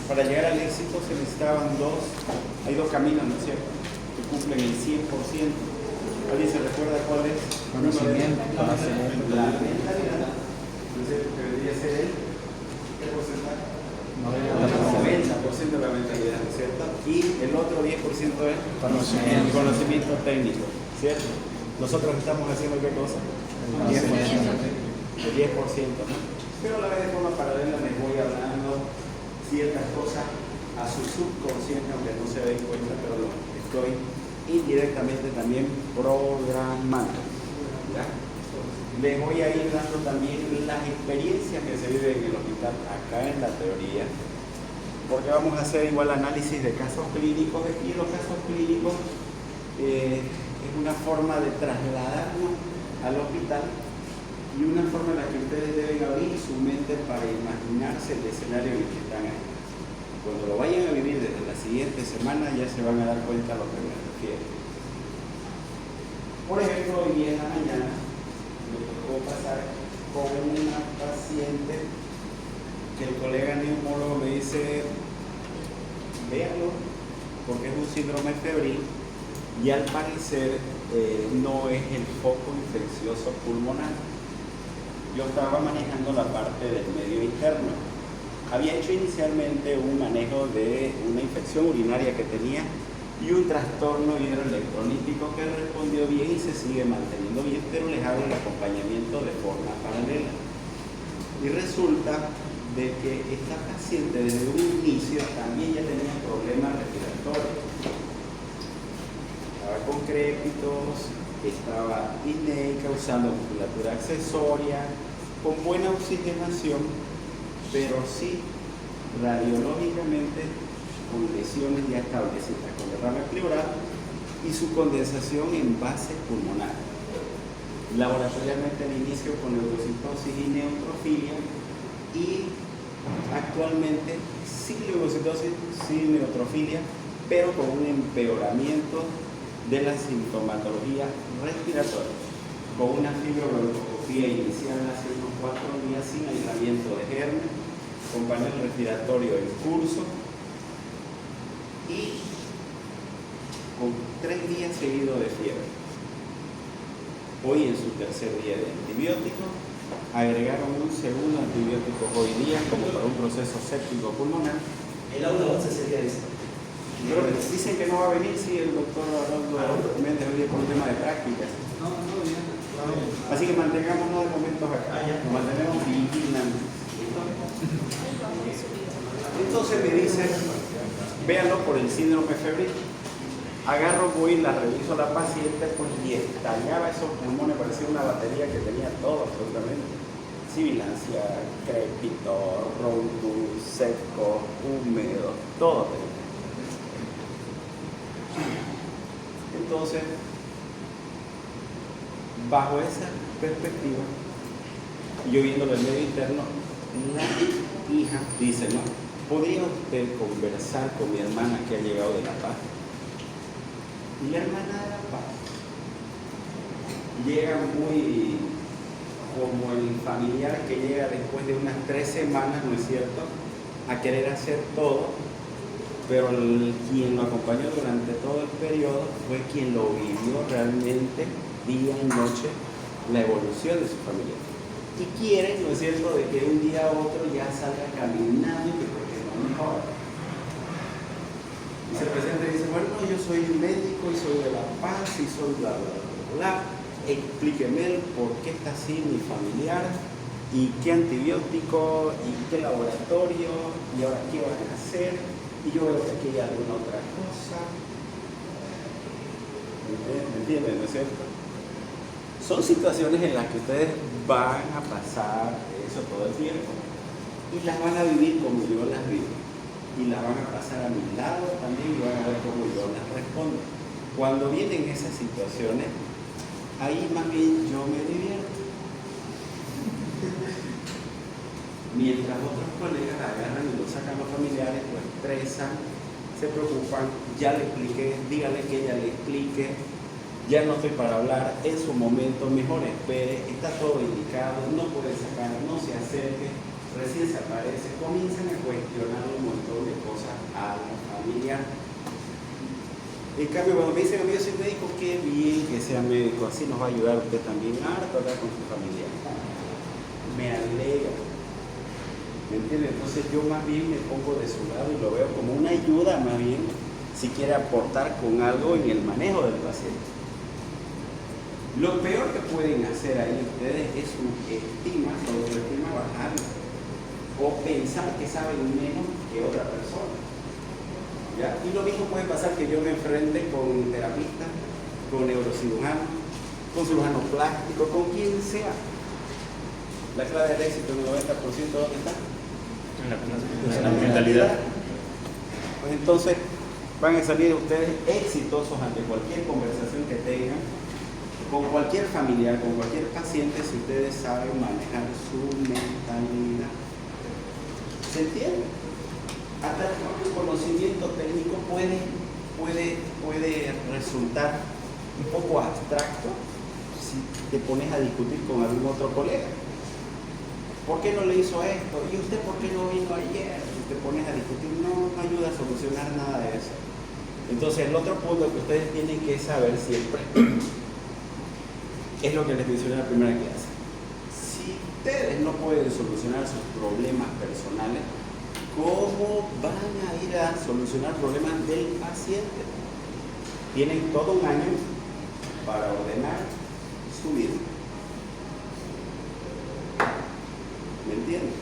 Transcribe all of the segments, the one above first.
Para llegar al éxito se necesitaban hay dos caminos, ¿no es cierto?, que cumplen el 100%. ¿Alguien se recuerda cuál es? Conocimiento. La mentalidad, ¿no es cierto?, que debería ser ¿qué porcentaje? 90% de la mentalidad, ¿no es cierto? Y el otro 10% es el conocimiento técnico, ¿cierto? Nosotros estamos haciendo ¿qué cosa? El 10%, ¿no? Pero a la vez de forma paralela les voy hablando ciertas cosas a su subconsciente, aunque no se den cuenta, pero lo estoy indirectamente también programando, ¿ya? Les voy a ir dando también las experiencias que se viven en el hospital acá en la teoría, porque vamos a hacer igual análisis de casos clínicos, y los casos clínicos es una forma de trasladarnos al hospital y una forma en la que ustedes deben abrir su mente para imaginarse el escenario en el que están ahí. Cuando lo vayan a vivir desde la siguiente semana ya se van a dar cuenta a lo que me refiero. Por ejemplo, hoy día en la mañana me tocó pasar con una paciente que el colega neumólogo me dice, véalo, porque es un síndrome febril y al parecer no es el foco infeccioso pulmonar. Yo estaba manejando la parte del medio interno. Había hecho inicialmente un manejo de una infección urinaria que tenía y un trastorno hidroelectrolítico que respondió bien y se sigue manteniendo bien, pero les hago el acompañamiento de forma paralela. Y resulta de que esta paciente desde un inicio también ya tenía problemas respiratorios. Estaba con crépitos, estaba apneica, usando musculatura accesoria, con buena oxigenación, pero sí radiológicamente con lesiones ya establecidas, con derrame pleural y su condensación en base pulmonar. Laboratorialmente al inicio con leucocitosis y neutrofilia, y actualmente sin leucocitosis, sin neutrofilia, pero con un empeoramiento de la sintomatología respiratoria, con una fibrobroncoscopía inicial hace unos 4 días sin aislamiento de germen, con panel respiratorio en curso y con 3 días seguidos de fiebre. Hoy en su tercer día de antibiótico, agregaron un segundo antibiótico hoy día como para un proceso séptico pulmonar. El aula 11 sería eso. Pero dicen que no va a venir si el doctor Arnoldo Méndez hoy día por un tema de prácticas. Así que mantengámonos de momentos acá. Nos mantenemos vigilantes. Entonces me dicen, véanlo por el síndrome febril. Agarro, voy, la reviso a la paciente, pues y estallaba esos pulmones, parecía una batería que tenía todo absolutamente. Sibilancia, crépito, ronco, seco, húmedo, todo tenía. Entonces, bajo esa perspectiva, yo viendo el medio interno, la hija dice, ¿no? ¿Podría usted conversar con mi hermana que ha llegado de La Paz? Y la hermana de La Paz llega muy como el familiar que llega después de unas 3 semanas, ¿no es cierto?, a querer hacer todo, pero quien lo acompañó durante todo el periodo fue quien lo vivió realmente día y noche, la evolución de su familia. Y quiere, ¿no es cierto?, de que un día a otro ya salga caminando y porque no mejora. Y se presenta y dice, bueno, yo soy médico y soy de La Paz y soy bla, bla, bla, bla. Explíqueme el por qué está así mi familiar y qué antibiótico y qué laboratorio y ahora qué van a hacer y yo veo que aquí hay alguna otra cosa. ¿Me entienden? ¿No es cierto? Son situaciones en las que ustedes van a pasar eso todo el tiempo y las van a vivir como yo las vivo. Y las van a pasar a mi lado también y van a ver cómo yo las respondo. Cuando vienen esas situaciones, ahí más bien yo me divierto. Mientras otros colegas agarran y lo sacan los familiares, lo estresan, se preocupan, ya le expliqué, dígale que ella le explique, ya no estoy para hablar, en su momento, mejor espere, está todo indicado, no puede sacar, no se acerque, recién se aparece, comienzan a cuestionar un montón de cosas. familiar. En cambio, cuando me dicen a mí yo soy médico, qué bien que sea médico, así nos va a ayudar usted también harto acá con su familia. Me alegra. ¿Me entiende? Entonces yo más bien me pongo de su lado y lo veo como una ayuda más bien, si quiere aportar con algo en el manejo del paciente. Lo peor que pueden hacer ahí ustedes es su estima, autoestima bajarla, o pensar que saben menos que otra persona. ¿Ya? Y lo mismo puede pasar que yo me enfrente con un terapista, con neurocirujano, con cirujano plástico, con quien sea. La clave del éxito, el 90%, ¿dónde está? En la mentalidad. Pues entonces van a salir ustedes exitosos ante cualquier conversación que tengan, con cualquier familiar, con cualquier paciente, si ustedes saben manejar su mentalidad. ¿Se entiende? Hasta el propio conocimiento técnico puede resultar un poco abstracto si te pones a discutir con algún otro colega. ¿Por qué no le hizo esto? ¿Y usted por qué no vino ayer? Si te pones a discutir, no ayuda a solucionar nada de eso. Entonces, el otro punto que ustedes tienen que saber siempre es lo que les mencioné en la primera clase. Si ustedes no pueden solucionar sus problemas personales, ¿cómo van a ir a solucionar problemas del paciente? Tienen todo un año para ordenar su vida. ¿Me entienden?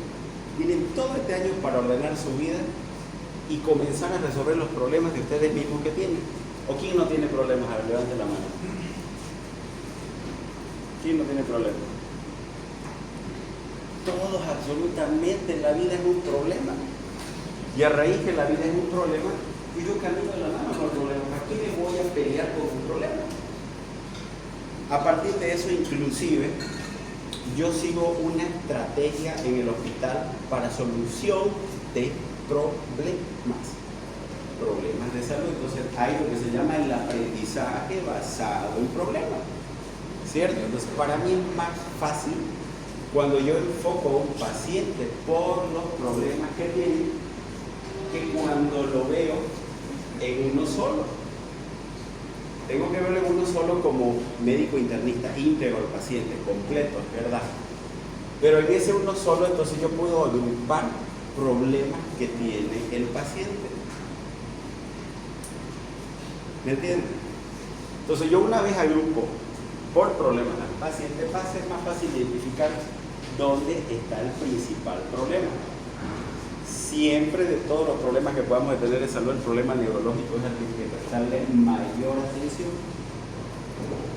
Tienen todo este año para ordenar su vida y comenzar a resolver los problemas de ustedes mismos que tienen. ¿O quién no tiene problemas? A ver, levante la mano. ¿Quién no tiene problemas? Todos, absolutamente, la vida es un problema. Y a raíz que la vida es un problema, yo camino de la mano con el problema. ¿Para qué me voy a pelear con un problema? A partir de eso, inclusive, yo sigo una estrategia en el hospital para solución de problemas de salud. Entonces hay lo que se llama el aprendizaje basado en problemas, ¿cierto? Entonces para mí es más fácil cuando yo enfoco a un paciente por los problemas que tiene que cuando lo veo en uno solo. Tengo que verlo en uno solo como médico internista íntegro al paciente, completo, es verdad. Pero en ese uno solo, entonces yo puedo agrupar problemas que tiene el paciente. ¿Me entienden? Entonces yo una vez agrupo por problemas al paciente, va a ser más fácil identificar dónde está el principal problema. Siempre de todos los problemas que podamos tener de salud, el problema neurológico es el que hay que prestarle mayor atención.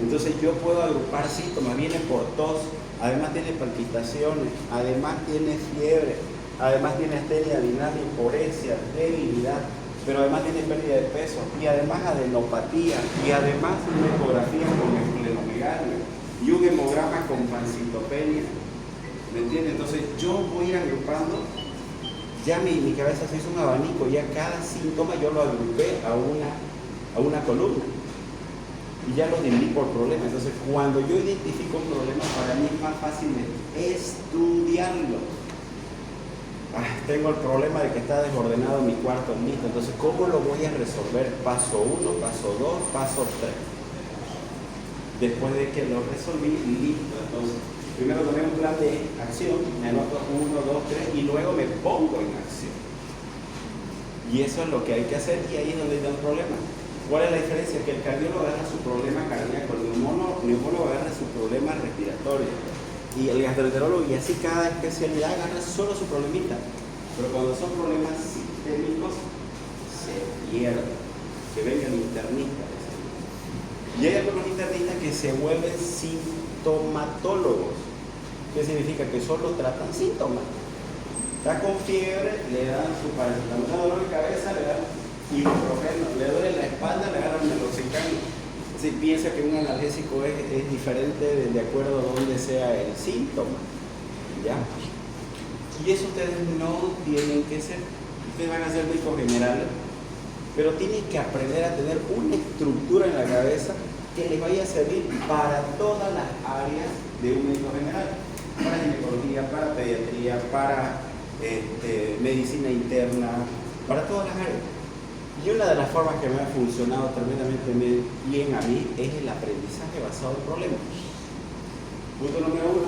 Entonces yo puedo agrupar síntomas, viene por tos, además tiene palpitaciones, además tiene fiebre, además tiene asteria renal, hiporesia, debilidad, pero además tiene pérdida de peso, y además adenopatía, y además una ecografía con esplenomegalia, y un hemograma con pancitopenia. ¿Me entiendes? Entonces yo voy a ir agrupando. Ya mi cabeza se hizo un abanico, ya cada síntoma yo lo agrupé a una columna y ya lo dividí por problema. Entonces cuando yo identifico un problema, para mí es más fácil estudiarlo. Tengo el problema de que está desordenado mi cuarto, listo. Entonces, ¿cómo lo voy a resolver? Paso 1, paso 2, paso 3. Después de que lo resolví, listo. Entonces, primero tomé un plan de acción, me anoto 1, 2, 3 y luego me pongo en acción. Y eso es lo que hay que hacer y ahí es donde está el problema. ¿Cuál es la diferencia? Que el cardiólogo agarra su problema cardíaco, el neumólogo agarra su problema respiratorio y el gastroenterólogo, y así cada especialidad agarra solo su problemita. Pero cuando son problemas sistémicos, se pierden. Que venga el internista. Y hay algunos internistas que se vuelven sintomatólogos. ¿Qué significa? Que solo tratan síntomas. Está con fiebre, le dan su paracetamol, dolor de cabeza, le dan ibuprofeno, le duele la espalda, le dan meloxicam. Si piensa que un analgésico es diferente de acuerdo a dónde sea el síntoma, ¿ya? Y eso ustedes no tienen que ser. Ustedes van a ser médicos generales, pero tienen que aprender a tener una estructura en la cabeza que les vaya a servir para todas las áreas de un médico general. Para ginecología, para pediatría, para medicina interna, para todas las áreas. Y una de las formas que me ha funcionado tremendamente bien a mí es el aprendizaje basado en problemas. Punto número 1.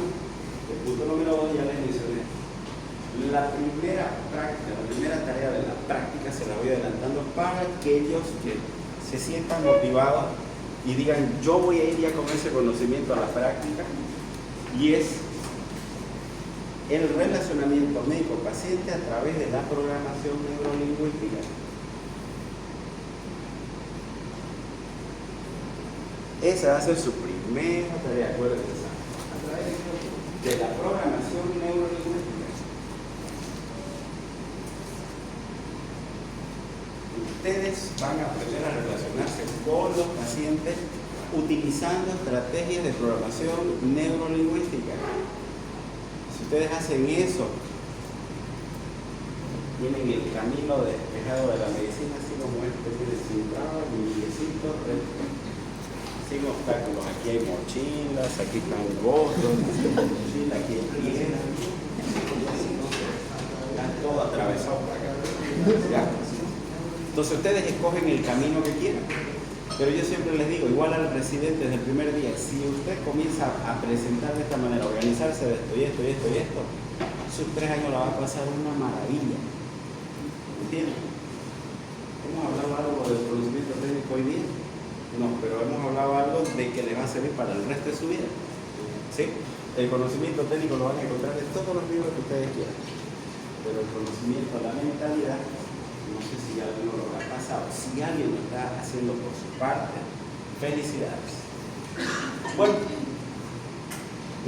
El punto número 2 ya les mencioné. La primera práctica, la primera tarea de la práctica se la voy adelantando para aquellos que se sientan motivados y digan, yo voy a ir ya con ese conocimiento a la práctica, y es el relacionamiento médico-paciente a través de la programación neurolingüística. Esa va a ser su primera tarea, acuérdense, a través de la programación neurolingüística. Ustedes van a aprender a relacionarse con los pacientes utilizando estrategias de programación neurolingüística. Si ustedes hacen eso, tienen el camino despejado de la medicina, así como este tiene sin trabas, ni viejecitos, sin obstáculos. Aquí hay mochilas, aquí están gorros, mochilas, aquí hay piedras, está todo atravesado por acá. ¿Ya? Entonces ustedes escogen el camino que quieran. Pero yo siempre les digo, igual al residente desde el primer día, si usted comienza a presentar de esta manera, organizarse de esto y esto y esto y esto, sus 3 años la va a pasar una maravilla. ¿Entienden? ¿Hemos hablado algo del conocimiento técnico hoy día? No, pero hemos hablado algo de que le va a servir para el resto de su vida. ¿Sí? El conocimiento técnico lo van a encontrar en todos los libros que ustedes quieran. Pero el conocimiento, la mentalidad, no sé si alguien lo habrá pasado. Si alguien lo está haciendo por su parte, felicidades. Bueno,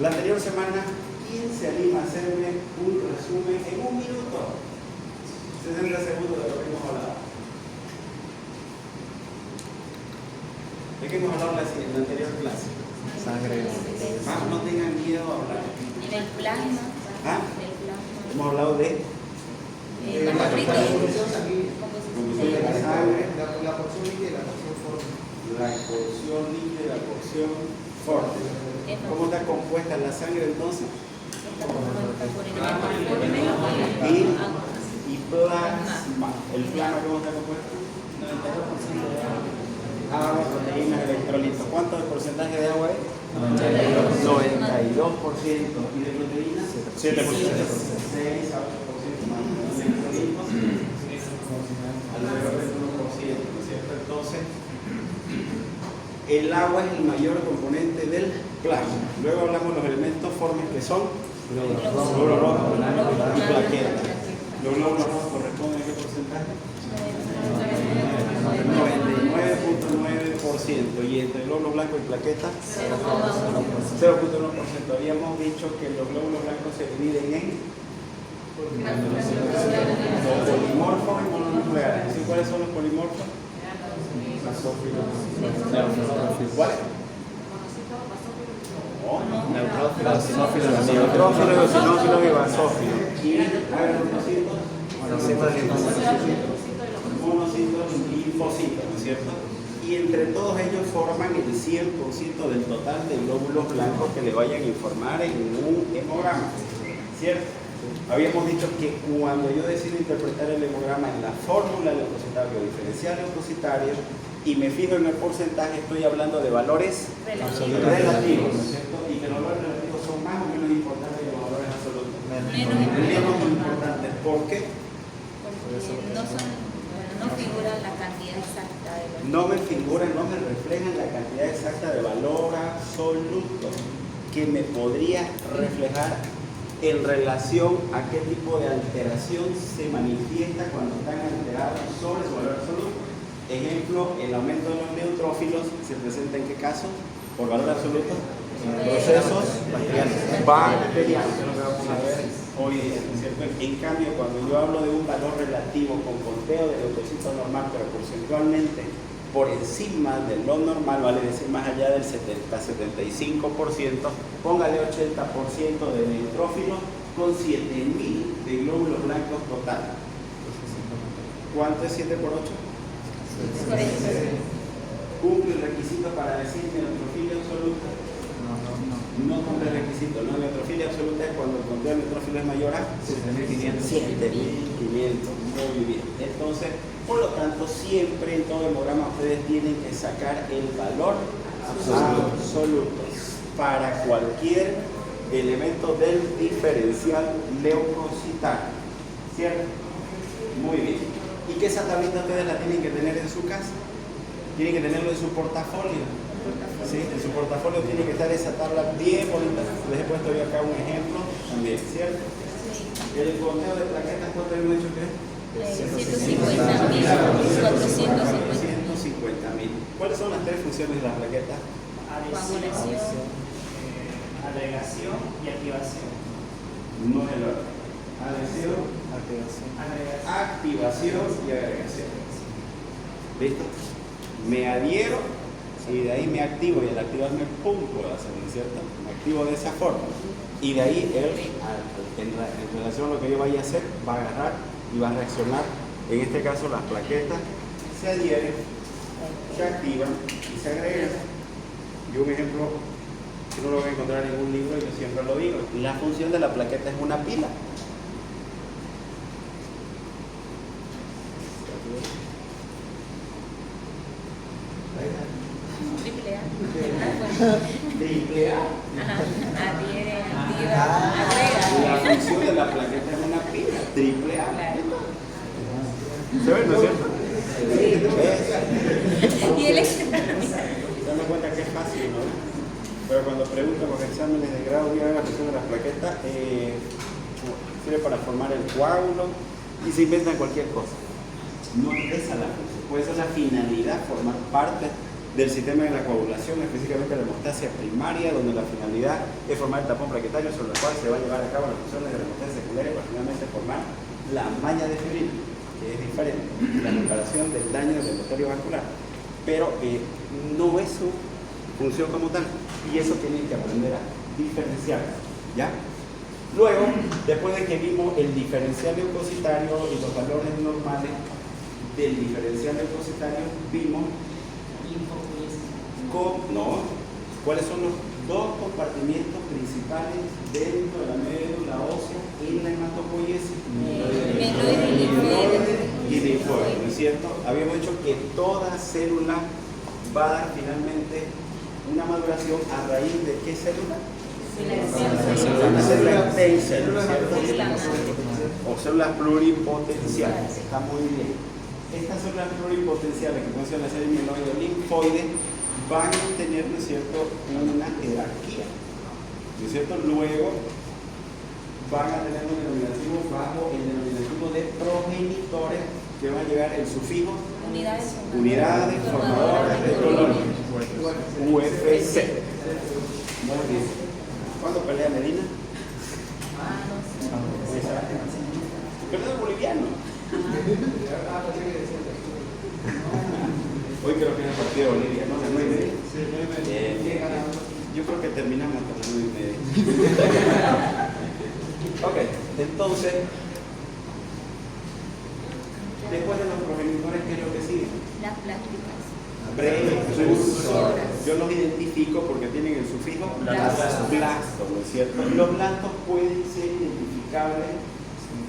la anterior semana, ¿quién se anima a hacerme un resumen en 1 minuto? 60 segundos de lo que hemos hablado. ¿De qué hemos hablado en la anterior clase? Sangre. No tengan miedo a hablar. En el plasma. ¿Ah? En el plasma. Hemos hablado de La matriz. composición de la sangre, La porción líquida y la porción forma. la porción líquida y la porción fuerte. ¿Cómo está compuesta la sangre entonces? Y plasma. ¿El plasma cómo está compuesto? 92%. Agua, proteínas, electrolitos. ¿Cuánto de porcentaje de agua es? 92%. ¿Y de proteínas? 7%. 6 a 8% más. Electrolitos, alrededor del 1%, ¿no es cierto? Entonces, el agua es el mayor componente del plasma. Luego hablamos de los elementos formes que son glóbulos rojos y plaquetas. Los glóbulos rojos corresponden a qué porcentaje? 99.9%. Y entre glóbulos blancos y plaquetas, 0.1%. Habíamos dicho que los glóbulos blancos se dividen en polimorfos y mononucleares. ¿Sí? ¿Cuáles son los polimorfos? ¿Cuáles? Neutrófilos, sinófilos, Neutrófilos, eosinófilos y basófilos. Y monocitos y linfocitos, ¿no es cierto? Y entre todos ellos forman el 100% del total de glóbulos blancos que le vayan a informar en un hemograma, ¿cierto? Habíamos dicho que cuando yo decido interpretar el hemograma en la fórmula del leucocitario diferencial leucocitario y me fijo en el porcentaje, estoy hablando de valores relativos, ¿no es cierto? Y que los valores relativos son más o menos importantes que los valores absolutos. Menos importantes. ¿Por qué? Porque no figura la cantidad exacta de los... No me figuran, no me reflejan la cantidad exacta de valor absoluto que me podría reflejar en relación a qué tipo de alteración se manifiesta cuando están alterados sobre su valor absoluto. Ejemplo, el aumento de los neutrófilos se presenta en qué caso? Por valor absoluto, en procesos bacterianos, que es lo que vamos a ver hoy día, ¿no es cierto? En cambio, cuando yo hablo de un valor relativo con conteo de leucocitos normal, pero porcentualmente por encima de lo normal, vale decir más allá del 70-75%, póngale 80% de neutrófilos con 7.000 de glóbulos blancos total. ¿Cuánto es 7 por 8? ¿Cumple el requisito para decir neutrofilia absoluta? No cumple el requisito. No, neutrofilia absoluta es cuando el conteo de neutrófilos es mayor a 7.500. surgimiento. Muy bien. Entonces, por lo tanto, siempre en todo hemograma ustedes tienen que sacar el valor absoluto para cualquier elemento del diferencial leucocitario. ¿Cierto? Muy bien. ¿Y qué esa tablita ustedes la tienen que tener en su casa? Tienen que tenerlo en su portafolio. ¿Sí? En su portafolio tiene que estar esa tabla bien bonita. Les he puesto yo acá un ejemplo también, ¿cierto? El conteo de plaquetas, ¿cuánto hemos hecho que es? 150.000, 450.000. ¿Cuáles son las tres funciones de las plaquetas? Coagulación. Agregación y activación. No es el orden. Adhesión, activación y agregación. ¿Listo? Me adhiero y de ahí me activo, y al activarme, pum, puedo hacerlo, ¿cierto? Me activo de esa forma. Y de ahí él, en relación a lo que yo vaya a hacer, va a agarrar y va a reaccionar. En este caso, las plaquetas se adhieren, se activan y se agregan. Yo, un ejemplo, que no lo voy a encontrar en ningún libro, yo siempre lo digo. La función de la plaqueta es una pila. Triple A. Triple A. Ajá. Adhiere, activa, agrega. La función de la plaqueta es una pila. Triple A. Claro. ¿Se ve, no es cierto? Y el Se dan cuenta que es fácil, ¿no? Pero cuando preguntan los exámenes de grado, voy a ver la función de las plaquetas, sirve para formar el coágulo y se inventan cualquier cosa. No es esa la función, puede ser la finalidad, formar parte del sistema de la coagulación, específicamente la hemostasia primaria, donde la finalidad es formar el tapón plaquetario sobre el cual se va a llevar a cabo las funciones de la hemostasia secundaria para finalmente formar la malla de fibrina, que es diferente, la reparación del daño del endotelio vascular, pero no es su función como tal, y eso tienen que aprender a diferenciar, ¿ya? Luego, después de que vimos el diferencial leucocitario y los valores normales del diferencial leucocitario, vimos cuáles son los dos compartimientos principales dentro de la médula ósea en la hematopoiesis. Mieloide y linfoide, ¿no es cierto? Habíamos dicho que toda célula va a dar finalmente una maduración a raíz de qué célula? Una célula T célula, ¿cierto? O células pluripotenciales. Está muy bien. Estas células pluripotenciales, que pueden ser las células mieloide o linfoide, van a tener, ¿no es cierto?, una jerarquía, ¿no es cierto? Luego van a tener un denominativo bajo el denominativo de progenitores, que van a llegar el sufijo unidades formadoras de colonia, UFC. Muy bien. ¿Cuándo pelea Medina? Perdón, boliviano. Hoy creo que es el partido de Bolivia, ¿no? ¿Es 9:30? Yo creo que terminamos hasta las 9:30. Ok, entonces, después de los progenitores, ¿qué es lo que sigue? Las plásticas. Precursoras. Yo los identifico porque tienen el sufijo blasto, ¿no es cierto? Los blastos pueden ser identificables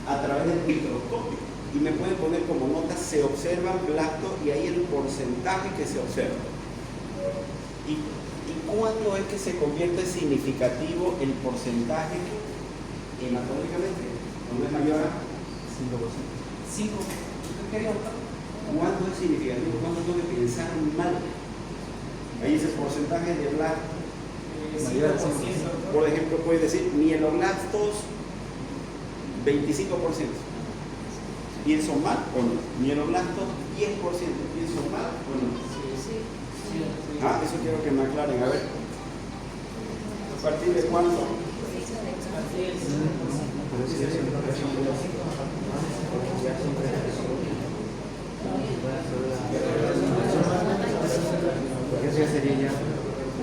a través del microscopio y me pueden poner como nota: se observan blastos, y ahí el porcentaje que se observa. ¿Y cuándo es que se convierte significativo el porcentaje hematómicamente? ¿Cuándo es mayor a 5%? ¿Cuándo es significativo? ¿Cuándo tengo que pensar mal? Ahí es el porcentaje de blastos. Por ejemplo, puedes decir mieloblastos 25%. ¿Pienso mal o no? Mieloblastos 10%. ¿Pienso mal o no? Eso quiero que me aclaren. A ver, ¿a partir de cuándo? Porque eso ya sería ya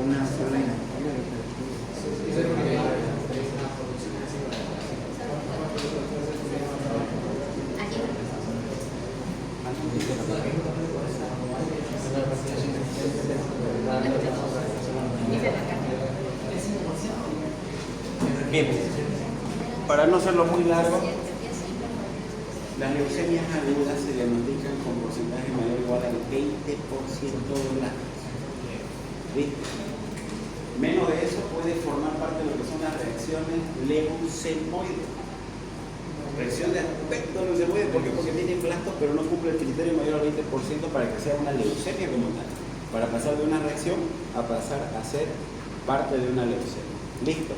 una sola inactiva. Bien, para no hacerlo muy largo, las leucemias agudas se diagnostican con porcentaje mayor o igual al 20% de blastos. ¿Viste? Menos de eso puede formar parte de lo que son las reacciones leucemoides. Reacción de aspecto leucemoide, ¿por qué? Porque tiene blastos, pero no cumple el criterio mayor al 20% para que sea una leucemia como tal. Para pasar de una reacción a pasar a ser parte de una leucemia. ¿Listo?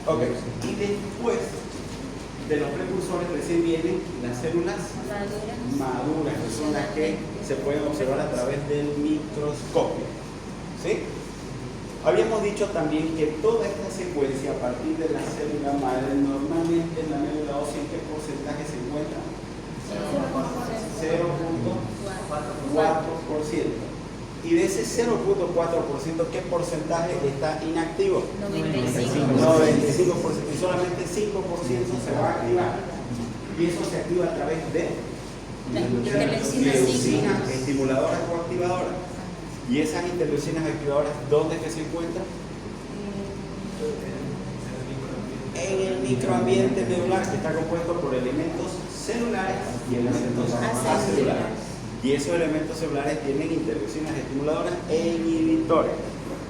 Ok. Y después de los precursores recién vienen las células maduras, que son las que se pueden observar a través del microscopio. ¿Sí? Habíamos dicho también que toda esta secuencia a partir de la célula madre normalmente en la médula ósea, ¿en qué porcentaje se encuentra? 0.4%. Y de ese 0.4%, ¿qué porcentaje está inactivo? 95%. 95%. Y solamente 5% se va a activar. Y eso se activa a través de leucinas estimuladoras o activadoras. Y esas interleucinas activadoras, ¿dónde es que se encuentran? En el microambiente medular, que está compuesto por elementos celulares y elementos acelulares. Y esos elementos celulares tienen interleucinas estimuladoras e inhibitores.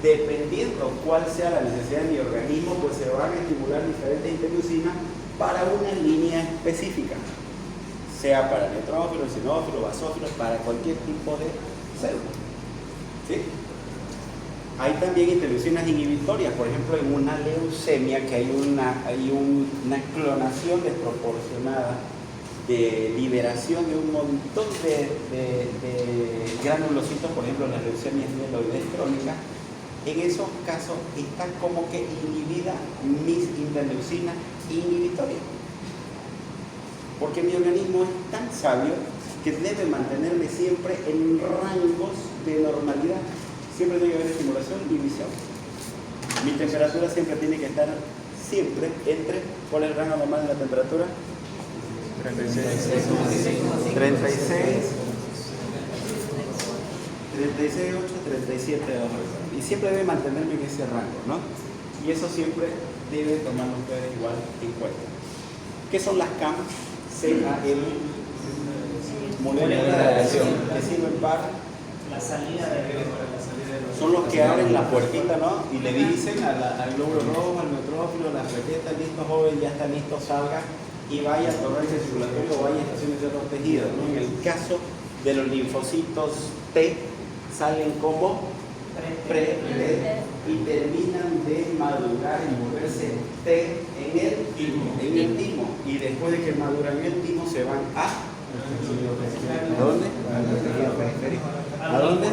Dependiendo cuál sea la necesidad de mi organismo, pues se van a estimular diferentes interleucinas para una línea específica. Sea para neutrófilos, eosinófilos, basófilos, para cualquier tipo de célula. ¿Sí? Hay también interleucinas inhibitorias, por ejemplo, en una leucemia que hay una clonación desproporcionada de liberación de un montón de granulocitos, por ejemplo, las leucemias mieloides crónicas. En esos casos están como que inhibidas mis interleucinas inhibitorias. Porque mi organismo es tan sabio que debe mantenerme siempre en rangos de normalidad. Siempre debe haber estimulación y inhibición. Mi temperatura siempre tiene que estar siempre entre, ¿cuál es el rango normal de la temperatura? 36, 8, 37. Y siempre debe mantenerme en ese rango, ¿no? Y eso siempre debe tomarlo ustedes igual en cuenta. ¿Qué son las CAM? CAM, moléculas de radiación, que sirven para La salida de son los que abren la puertita, ¿no? Y le dicen al glóbulo rojo, al neutrófilo, la plaqueta, listo joven, ya está listo, salga y vaya a torrente circulatorio o vaya a estaciones de otros tejidos, ¿no? En el caso de los linfocitos T, salen como pre y terminan de madurar y volverse T en el timo. Y después de que maduran en el timo, se van a ¿dónde? ¿A dónde?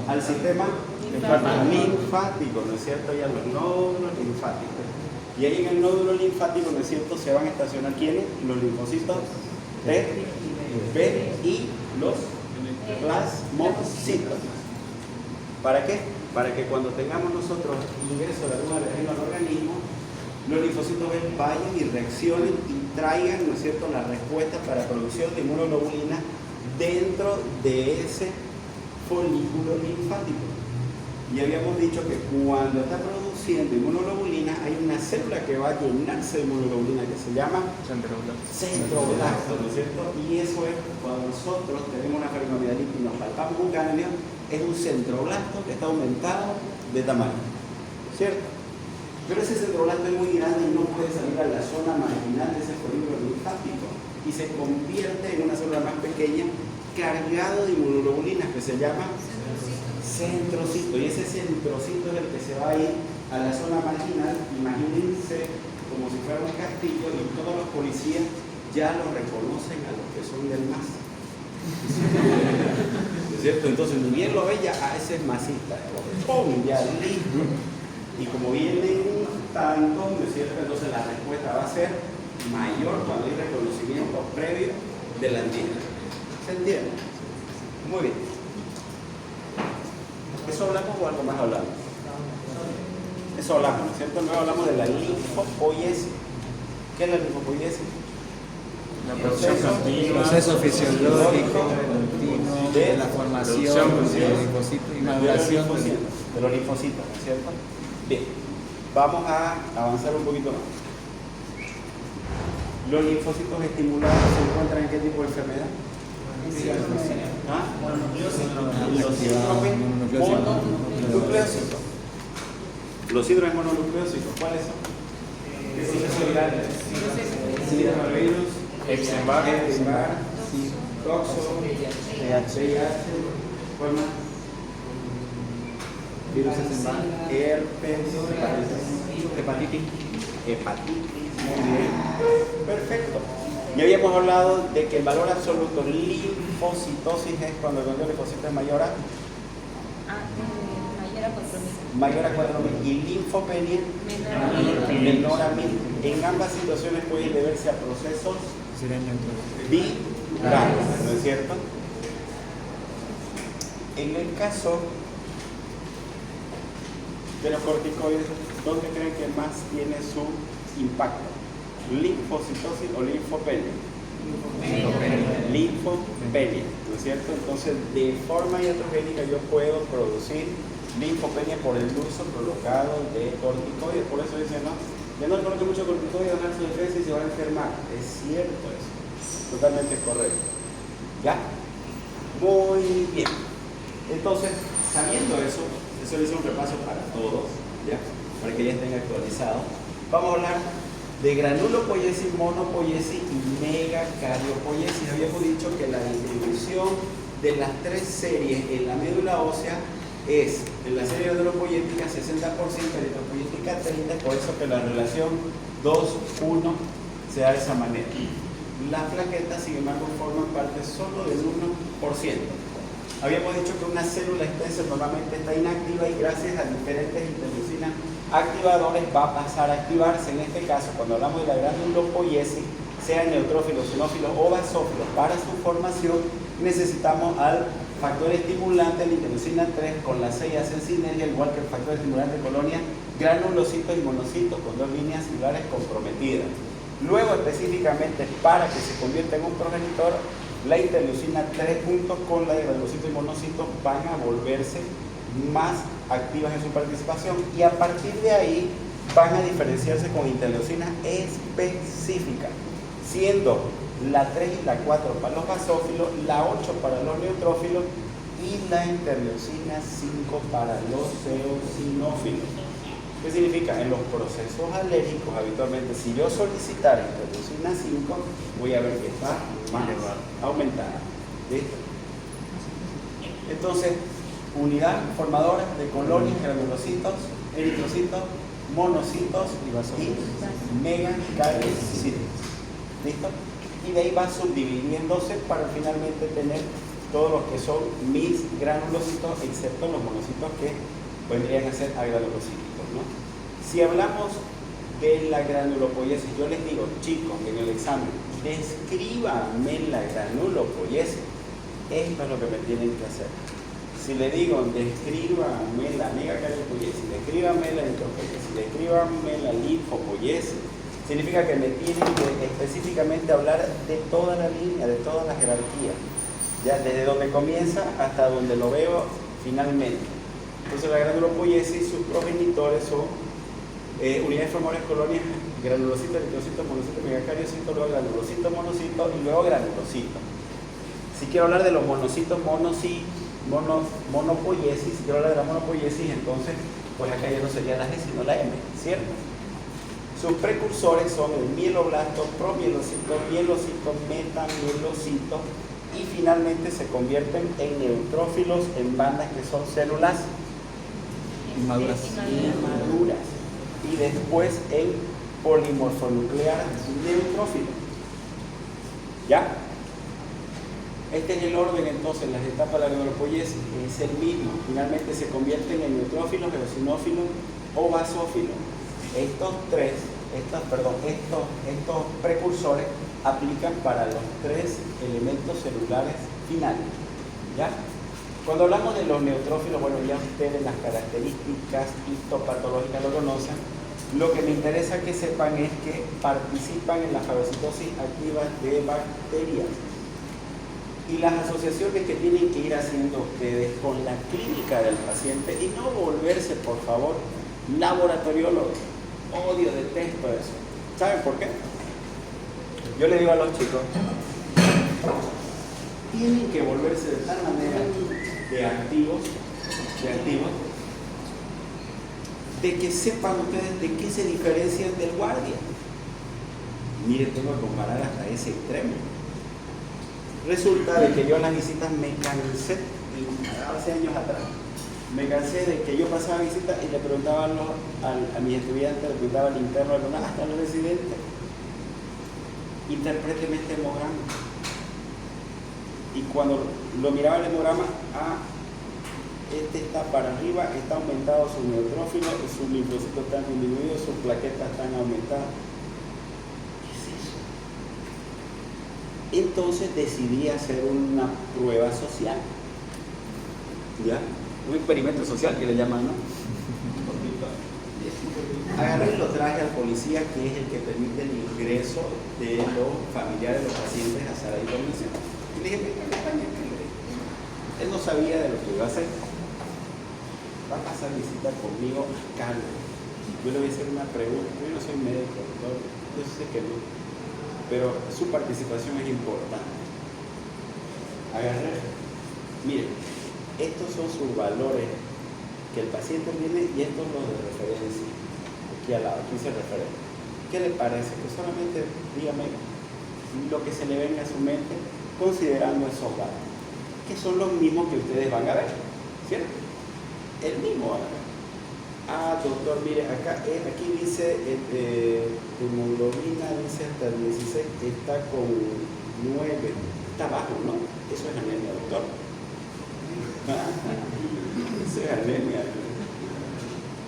Al sistema linfático, ¿no es cierto? Y a los nódulos linfáticos. Y ahí en el nódulo linfático, ¿no es cierto?, se van a estacionar ¿quiénes? Los linfocitos T, B y los plasmocitos. ¿Para qué? Para que cuando tengamos nosotros ingreso de algún alergeno al organismo, los linfocitos B vayan y reaccionen y traigan, ¿no es cierto?, la respuesta para producción de inmunoglobulina dentro de ese folículo linfático. Y habíamos dicho que cuando está produciendo inmunoglobulina hay una célula que va a llenarse de inmunoglobulina que se llama centroblasto, ¿no es cierto? Y eso es cuando nosotros tenemos una faringoamidalitis y nos palpamos un ganglio, es un centroblasto que está aumentado de tamaño, ¿cierto? Pero ese centroblasto es muy grande y no puede salir a la zona marginal de ese folículo linfático y se convierte en una célula más pequeña cargado de inmunoglobulinas que se llama centrocito, y ese centrocito es el que se va a ir a la zona marginal. Imagínense como si fuera un castillo y todos los policías ya lo reconocen a los que son del MAS. ¿Es cierto? Entonces ni bien lo ve ya, ese es masista, ¡pum! Ya listo. Y como viene un tanto, ¿no es cierto?, entonces la respuesta va a ser mayor cuando hay reconocimiento previo del antígeno. ¿Se entiende? Muy bien. ¿Eso hablamos o algo más hablamos? Eso hablamos, ¿no es cierto? Luego hablamos de la linfopoiesis. ¿Qué es la linfopoiesis? Proceso fisiológico continuo de la formación de linfocitos y maduración de los linfocitos, ¿no es cierto? Bien, vamos a avanzar un poquito más. Los linfocitos estimulados se encuentran en qué tipo de enfermedad? ¿Ah? Los síndromes mononucleócitos. Los síndromes mononucleócitos, ¿cuáles son? Coronavirus, Epstein-Barr, Toxo, VIH, ¿cuál más? Virus Epstein-Barr, herpes, hepatitis. Muy bien. Perfecto. Ya habíamos hablado de que el valor absoluto linfocitosis es cuando el número de linfocitos es mayor a mayor a 4.000. 4.000 y linfopenia menor a 1.000. En ambas situaciones pueden deberse a procesos virales, ¿no es cierto? En el caso de los corticoides, ¿dónde creen que más tiene su impacto? ¿Linfocitosis o linfopenia? Linfopenia, ¿no es cierto? Entonces, de forma iatrogénica yo puedo producir linfopenia por el uso prolongado de corticoides. Por eso dicen, no, ya no le coloque mucho corticoides, van a su defensa y se van a enfermar. Es cierto eso, totalmente correcto. ¿Ya? Muy bien. Entonces, sabiendo eso le hice un repaso para todos, ¿ya? Para que ya estén actualizados. Vamos a hablar de granulopoiesis, monopoiesis y megacariopoiesis. Habíamos dicho que la distribución de las tres series en la médula ósea es en la serie granulopoiética 60%, eritropoiética 30%, por eso que la relación 2-1 se da de esa manera. Las plaquetas, sin embargo, forman parte solo del 1%. Habíamos dicho que una célula extensa normalmente está inactiva y gracias a diferentes interleucinas activadores va a pasar a activarse. En este caso, cuando hablamos de la granulopoiesis, sean neutrófilos, xenófilos o basófilos, para su formación necesitamos al factor estimulante, la interleucina 3, con la 6 hacen sinergia, igual que el factor estimulante de colonia, granulocitos y monocitos con dos líneas celulares comprometidas. Luego, específicamente, para que se convierta en un progenitor, la interleucina 3 junto con la de granulocitos y monocitos van a volverse más activas en su participación y a partir de ahí van a diferenciarse con interleucinas específicas, siendo la 3 y la 4 para los basófilos, la 8 para los neutrófilos y la interleucina 5 para los eosinófilos. ¿Qué significa? En los procesos alérgicos, habitualmente, si yo solicitara interleucina 5, voy a ver que está más aumentada. ¿Listo? Entonces, unidad formadora de colonias, granulocitos, eritrocitos, monocitos y megacariocitos. ¿Listo? Y de ahí va subdividiéndose para finalmente tener todos los que son mis granulocitos, excepto los monocitos que vendrían a ser agranulocíticos, ¿no? Si hablamos de la granulopoiesis, yo les digo, chicos, en el examen, descríbanme la granulopoiesis. Esto es lo que me tienen que hacer. Si le digo, descríbanme la megacariopoiesis, descríbanme la eritropoiesis, descríbanme la linfopoiesis, significa que me tienen que específicamente hablar de toda la línea, de toda la jerarquía, ya desde donde comienza hasta donde lo veo finalmente. Entonces la granulopoiesis, sus progenitores son unidades formadoras de colonias, granulocitos, eritrocitos, monocitos, megacariocitos, luego granulocitos, monocitos y luego granulocitos. Si quiero hablar de los monocitos, monopoiesis, quiero hablar de la monopoiesis, entonces pues acá ya no sería la G sino la M, ¿cierto? Sus precursores son el mieloblasto, promielocito, mielocito, metamielocito y finalmente se convierten en neutrófilos en bandas que son células Inmaduras. Y después en polimorfonuclear neutrófilo. ¿Ya? Este es el orden entonces, las etapas de la granulopoiesis es el mismo. Finalmente se convierten en neutrófilos, eosinófilos o basófilos. Estos precursores aplican para los tres elementos celulares finales. ¿Ya? Cuando hablamos de los neutrófilos, bueno, ya ustedes las características histopatológicas lo conocen. Lo que me interesa que sepan es que participan en la fagocitosis activa de bacterias. Y las asociaciones que tienen que ir haciendo ustedes con la clínica del paciente y no volverse, por favor, laboratoriólogos. Odio, detesto eso. ¿Saben por qué? Yo le digo a los chicos, tienen que volverse de tal manera de activos, de que sepan ustedes de qué se diferencian del guardia. Mire, tengo que comparar hasta ese extremo. Resulta de que yo en las visitas me cansé, hace años atrás, me cansé de que yo pasaba visitas y le preguntaba a mis estudiantes, le preguntaba al interno, hasta al residente, interpréteme este hemograma. Y cuando lo miraba el hemograma, este está para arriba, está aumentado su neutrófilo, sus linfocitos están disminuidos, sus plaquetas están aumentadas. ¿Qué es eso? Entonces decidí hacer una prueba social. ¿Ya? Un experimento social que le llaman, ¿no? Agarré y lo traje al policía, que es el que permite el ingreso de los familiares de los pacientes a sala de información. Y le dije, él no sabía de lo que iba a hacer. Va a pasar visita conmigo a Carlos. Yo le voy a hacer una pregunta. Yo no soy médico, yo sé que no. Pero su participación es importante. Agarré. Miren, estos son sus valores que el paciente tiene y estos los de referencia. Aquí al lado, aquí dice referencia. ¿Qué le parece? Que solamente dígame lo que se le venga a su mente considerando esos datos, que son los mismos que ustedes van a ver, ¿cierto? El mismo van a ver. Doctor, mire, aquí dice hemoglobina, dice hasta 16, está con 9, está bajo, ¿no? Eso es anemia, doctor. Eso es anemia.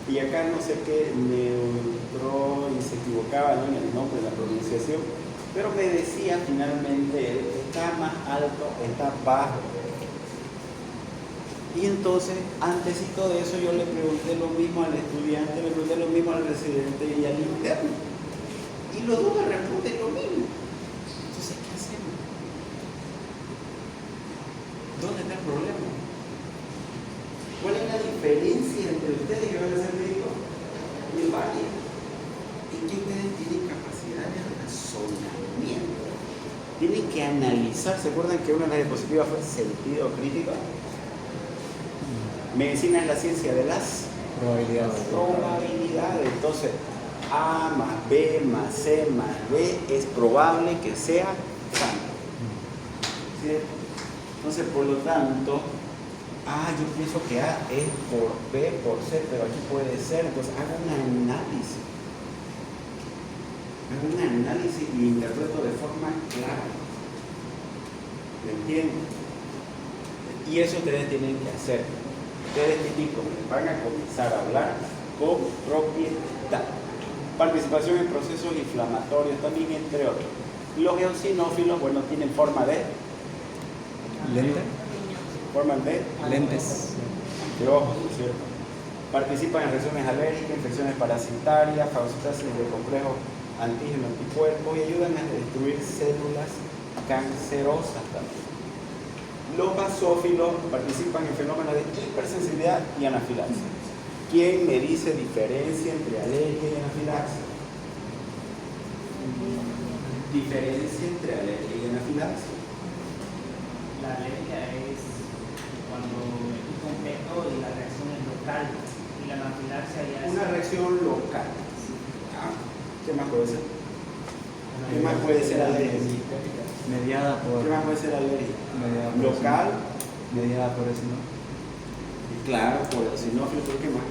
Y acá no sé qué neutro, y se equivocaba, ¿no?, en el nombre, en la pronunciación, pero me decía finalmente, está más alto, está bajo. Y entonces, antesito de eso, yo le pregunté lo mismo al estudiante, le pregunté lo mismo al residente y al interno. Y los dos me responden lo mismo. Entonces, ¿qué hacemos? ¿Dónde está el problema? ¿Cuál es la diferencia entre ustedes que van a ser médicos y el guardia? Es que ustedes tienen capacidad de razonamiento. Tienen que analizar. ¿Se acuerdan que una de las diapositivas fue sentido crítico? Medicina es la ciencia de las probabilidades. Entonces, A más B más C más D es probable que sea sano. ¿Cierto? Entonces, por lo tanto, yo pienso que A es por B, por C, pero aquí puede ser. Entonces, hago un análisis. Y interpreto de forma clara. ¿Me entienden? Y eso ustedes tienen que hacer. Ustedes típicos van a comenzar a hablar con propiedad. Participación en procesos inflamatorios también, entre otros. Los eosinófilos, bueno, tienen forma de Lente. Forma de Lentes. de ojos, ¿no es cierto? Participan en reacciones alérgicas, infecciones parasitarias, fagocitosis de complejos antígenos anticuerpos y ayudan a destruir células cancerosas también. Los basófilos participan en fenómenos de hipersensibilidad y anafilaxia. ¿Quién me dice diferencia entre alergia y anafilaxia? Diferencia entre alergia y anafilaxia. La alergia es cuando me pica un peto y la reacción es local. Y la anafilaxia ya es Una reacción local. ¿Qué más puede ser? ¿Qué más puede ser alergia? Mediada por. ¿Qué más puede ser alergia? Mediada por Local. Mediada por eso, ¿no? Claro, por el eosinófilo, ¿por qué más?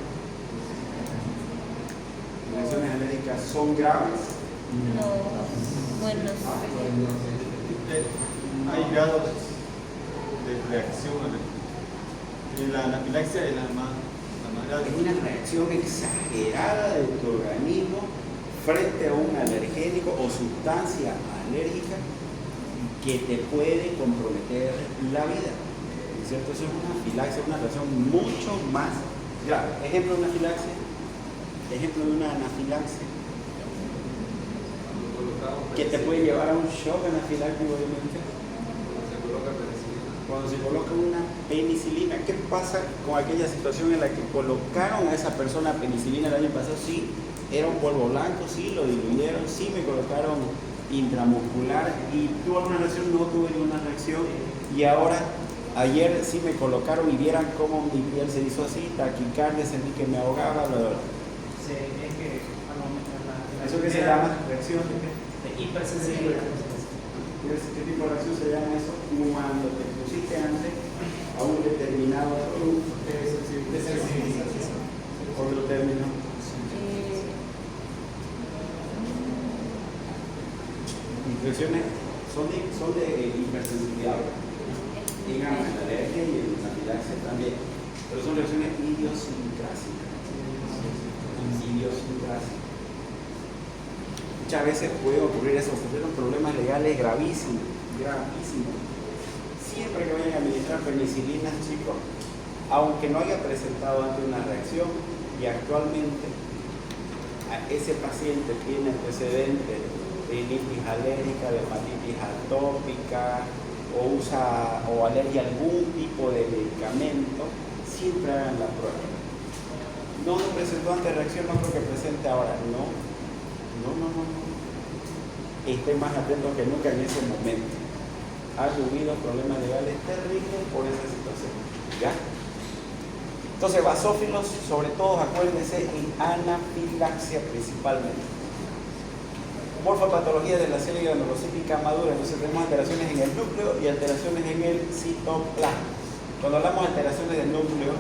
Las reacciones alérgicas son graves. No, bueno, Hay grados de reacción y la anafilaxia es la más grave. Es una reacción exagerada de tu organismo frente a un alergénico o sustancia alérgica que te puede comprometer la vida. ¿Cierto? Eso es una anafilaxia, una reacción mucho más grave. Ejemplo de una anafilaxia. Ejemplo de una anafilaxia que te puede llevar a un shock anafiláctico, obviamente. Cuando se coloca una penicilina, ¿qué pasa con aquella situación en la que colocaron a esa persona penicilina el año pasado? Sí, era un polvo blanco, sí, lo diluyeron, sí, me colocaron intramuscular y tuve una reacción, no tuve ninguna reacción y ahora ayer sí me colocaron y vieran cómo mi piel se hizo así, taquicardia, sentí que me ahogaba, Es que al momento ¿eso qué se llama? Reacción. de hipersensibilidad. ¿Qué tipo de reacción se llama eso? Cuando te pusiste antes a un determinado producto de sensibilización. Otro término. Infecciones son de hipersensibilidad. Digamos, en la alergia y en la anafilaxia también. Pero son reacciones idiosincrásicas. Idiosincrásicas. Muchas veces puede ocurrir eso, ocurrieron problemas legales gravísimos, gravísimos. Siempre que vayan a administrar penicilinas, chicos, aunque no haya presentado ante una reacción y actualmente ese paciente tiene antecedentes de rinitis alérgica, de hepatitis atópica o alergia a algún tipo de medicamento, siempre hagan la prueba. No presentó ante reacción, no creo que presente ahora, no. Estén más atentos que nunca en ese momento. Ha habido problemas legales terribles por esa situación. ¿Ya? Entonces, basófilos, sobre todo, acuérdense, en anafilaxia principalmente. Morfopatología de la célula granulocítica madura. Entonces, tenemos alteraciones en el núcleo y alteraciones en el citoplasma. Cuando hablamos de alteraciones del núcleo,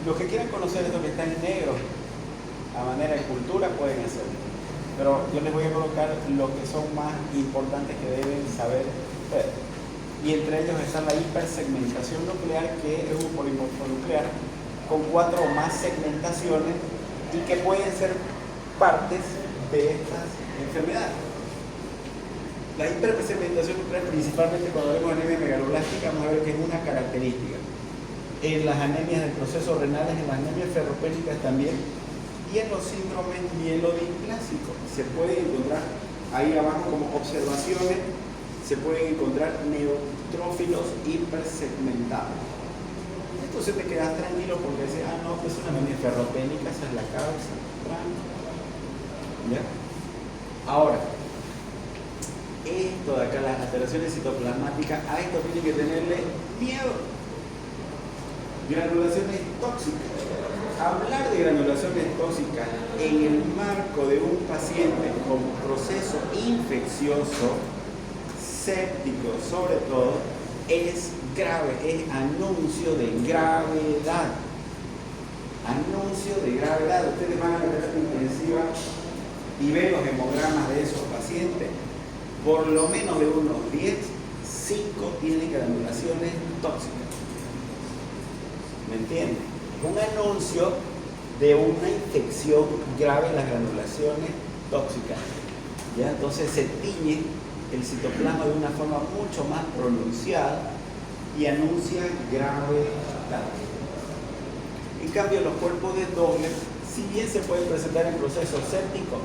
los que quieran conocer esto que está en negro, a manera de cultura, pueden hacerlo. Pero yo les voy a colocar lo que son más importantes que deben saber ustedes. Y entre ellos está la hipersegmentación nuclear, que es un polimorfo nuclear con 4 o más segmentaciones y que pueden ser partes de estas enfermedades. La hipersegmentación nuclear, principalmente cuando vemos anemia megaloblástica, vamos a ver que es una característica. En las anemias del proceso renales, en las anemias ferropénicas también, y en los síndromes mielodiplásicos. Se pueden encontrar ahí abajo como observaciones, se pueden encontrar neutrófilos hipersegmentados. Entonces te quedas tranquilo porque dices, no, pues es una anemia ferropénica, esa es la causa. ¿Ya? Ahora, esto de acá, las alteraciones citoplasmáticas, a esto tiene que tenerle miedo. Granulaciones tóxicas. Hablar de granulaciones tóxicas en el marco de un paciente con proceso infeccioso, séptico sobre todo, es grave, es anuncio de gravedad. Anuncio de gravedad. Ustedes van a la terapia intensiva y ven los hemogramas de esos pacientes. Por lo menos de unos 10, 5 tienen granulaciones tóxicas. ¿Me entienden? Un anuncio de una infección grave en las granulaciones tóxicas. ¿Ya? Entonces se tiñe el citoplasma de una forma mucho más pronunciada y anuncia gravedad. En cambio, los cuerpos de doble, si bien se pueden presentar en procesos sépticos,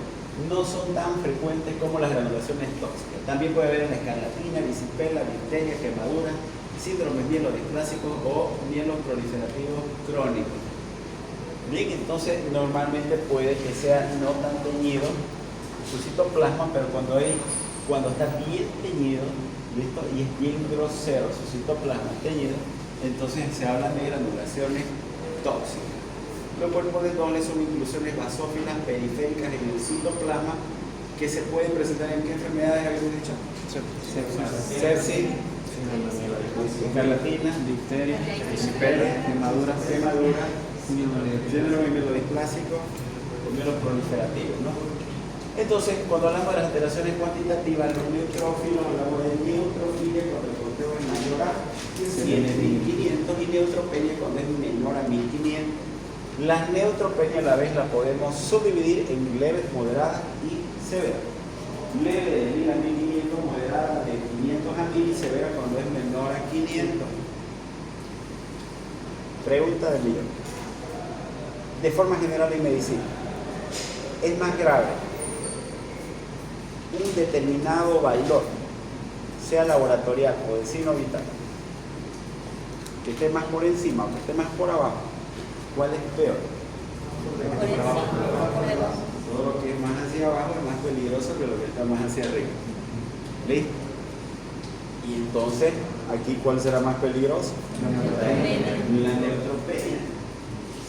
no son tan frecuentes como las granulaciones tóxicas. También puede haber en escarlatina, erisipela, difteria, quemaduras, síndromes mielodisplásicos o mielos proliferativos crónicos. Bien, entonces normalmente puede que sea no tan teñido su citoplasma, pero cuando está bien teñido, ¿listo? Y es bien grosero su citoplasma teñido, entonces se habla de granulaciones tóxicas. Los cuerpos de doble son inclusiones basófilas periféricas en el citoplasma que se pueden presentar en qué enfermedades habíamos dicho? Sepsis, escarlatina, difteria, erisipela, quemaduras, síndrome mielodisplásico o mielos proliferativos, ¿no? Entonces, cuando hablamos de las alteraciones cuantitativas, los neutrófilos, hablamos de neutrofilia cuando el conteo es mayor a 100.500 y neutropenia cuando es menor a 1.500. Las neutropenias a la vez las podemos subdividir en leves, moderadas y severas. Leve de 1.000 a 1.500, moderada de 500 a 1.000 y severa cuando es menor a 500. Pregunta del millón. De forma general en medicina, ¿es más grave un determinado valor, sea laboratorial o de signo vital, que esté más por encima o que esté más por abajo? ¿Cuál es peor? Por debajo. todo lo que es más hacia abajo es más peligroso que lo que está más hacia arriba. ¿Listo? Y entonces, aquí, ¿cuál será más peligroso? La neutropenia.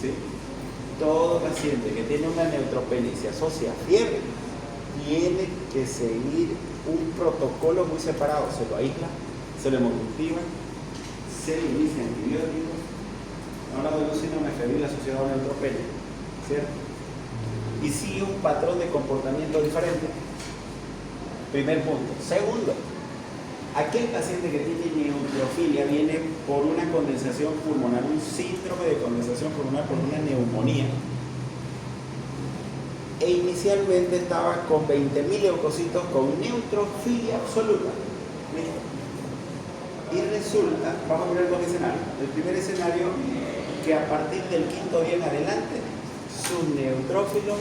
¿Sí? Todo paciente que tiene una neutropenia y se asocia a fiebre, tiene que seguir un protocolo muy separado. Se lo aísla, se le hemocultiva, se le inicia antibióticos. Hablamos de un síndrome febril asociado a neutropenia, ¿cierto? Y sigue un patrón de comportamiento diferente. Primer punto. Segundo, aquel paciente que tiene neutrofilia viene por una condensación pulmonar, un síndrome de condensación pulmonar por una neumonía. E inicialmente estaba con 20.000 leucocitos con neutrofilia absoluta. ¿Listo? Y resulta, vamos a ver dos escenarios. El primer escenario, que a partir del quinto día en adelante, sus neutrófilos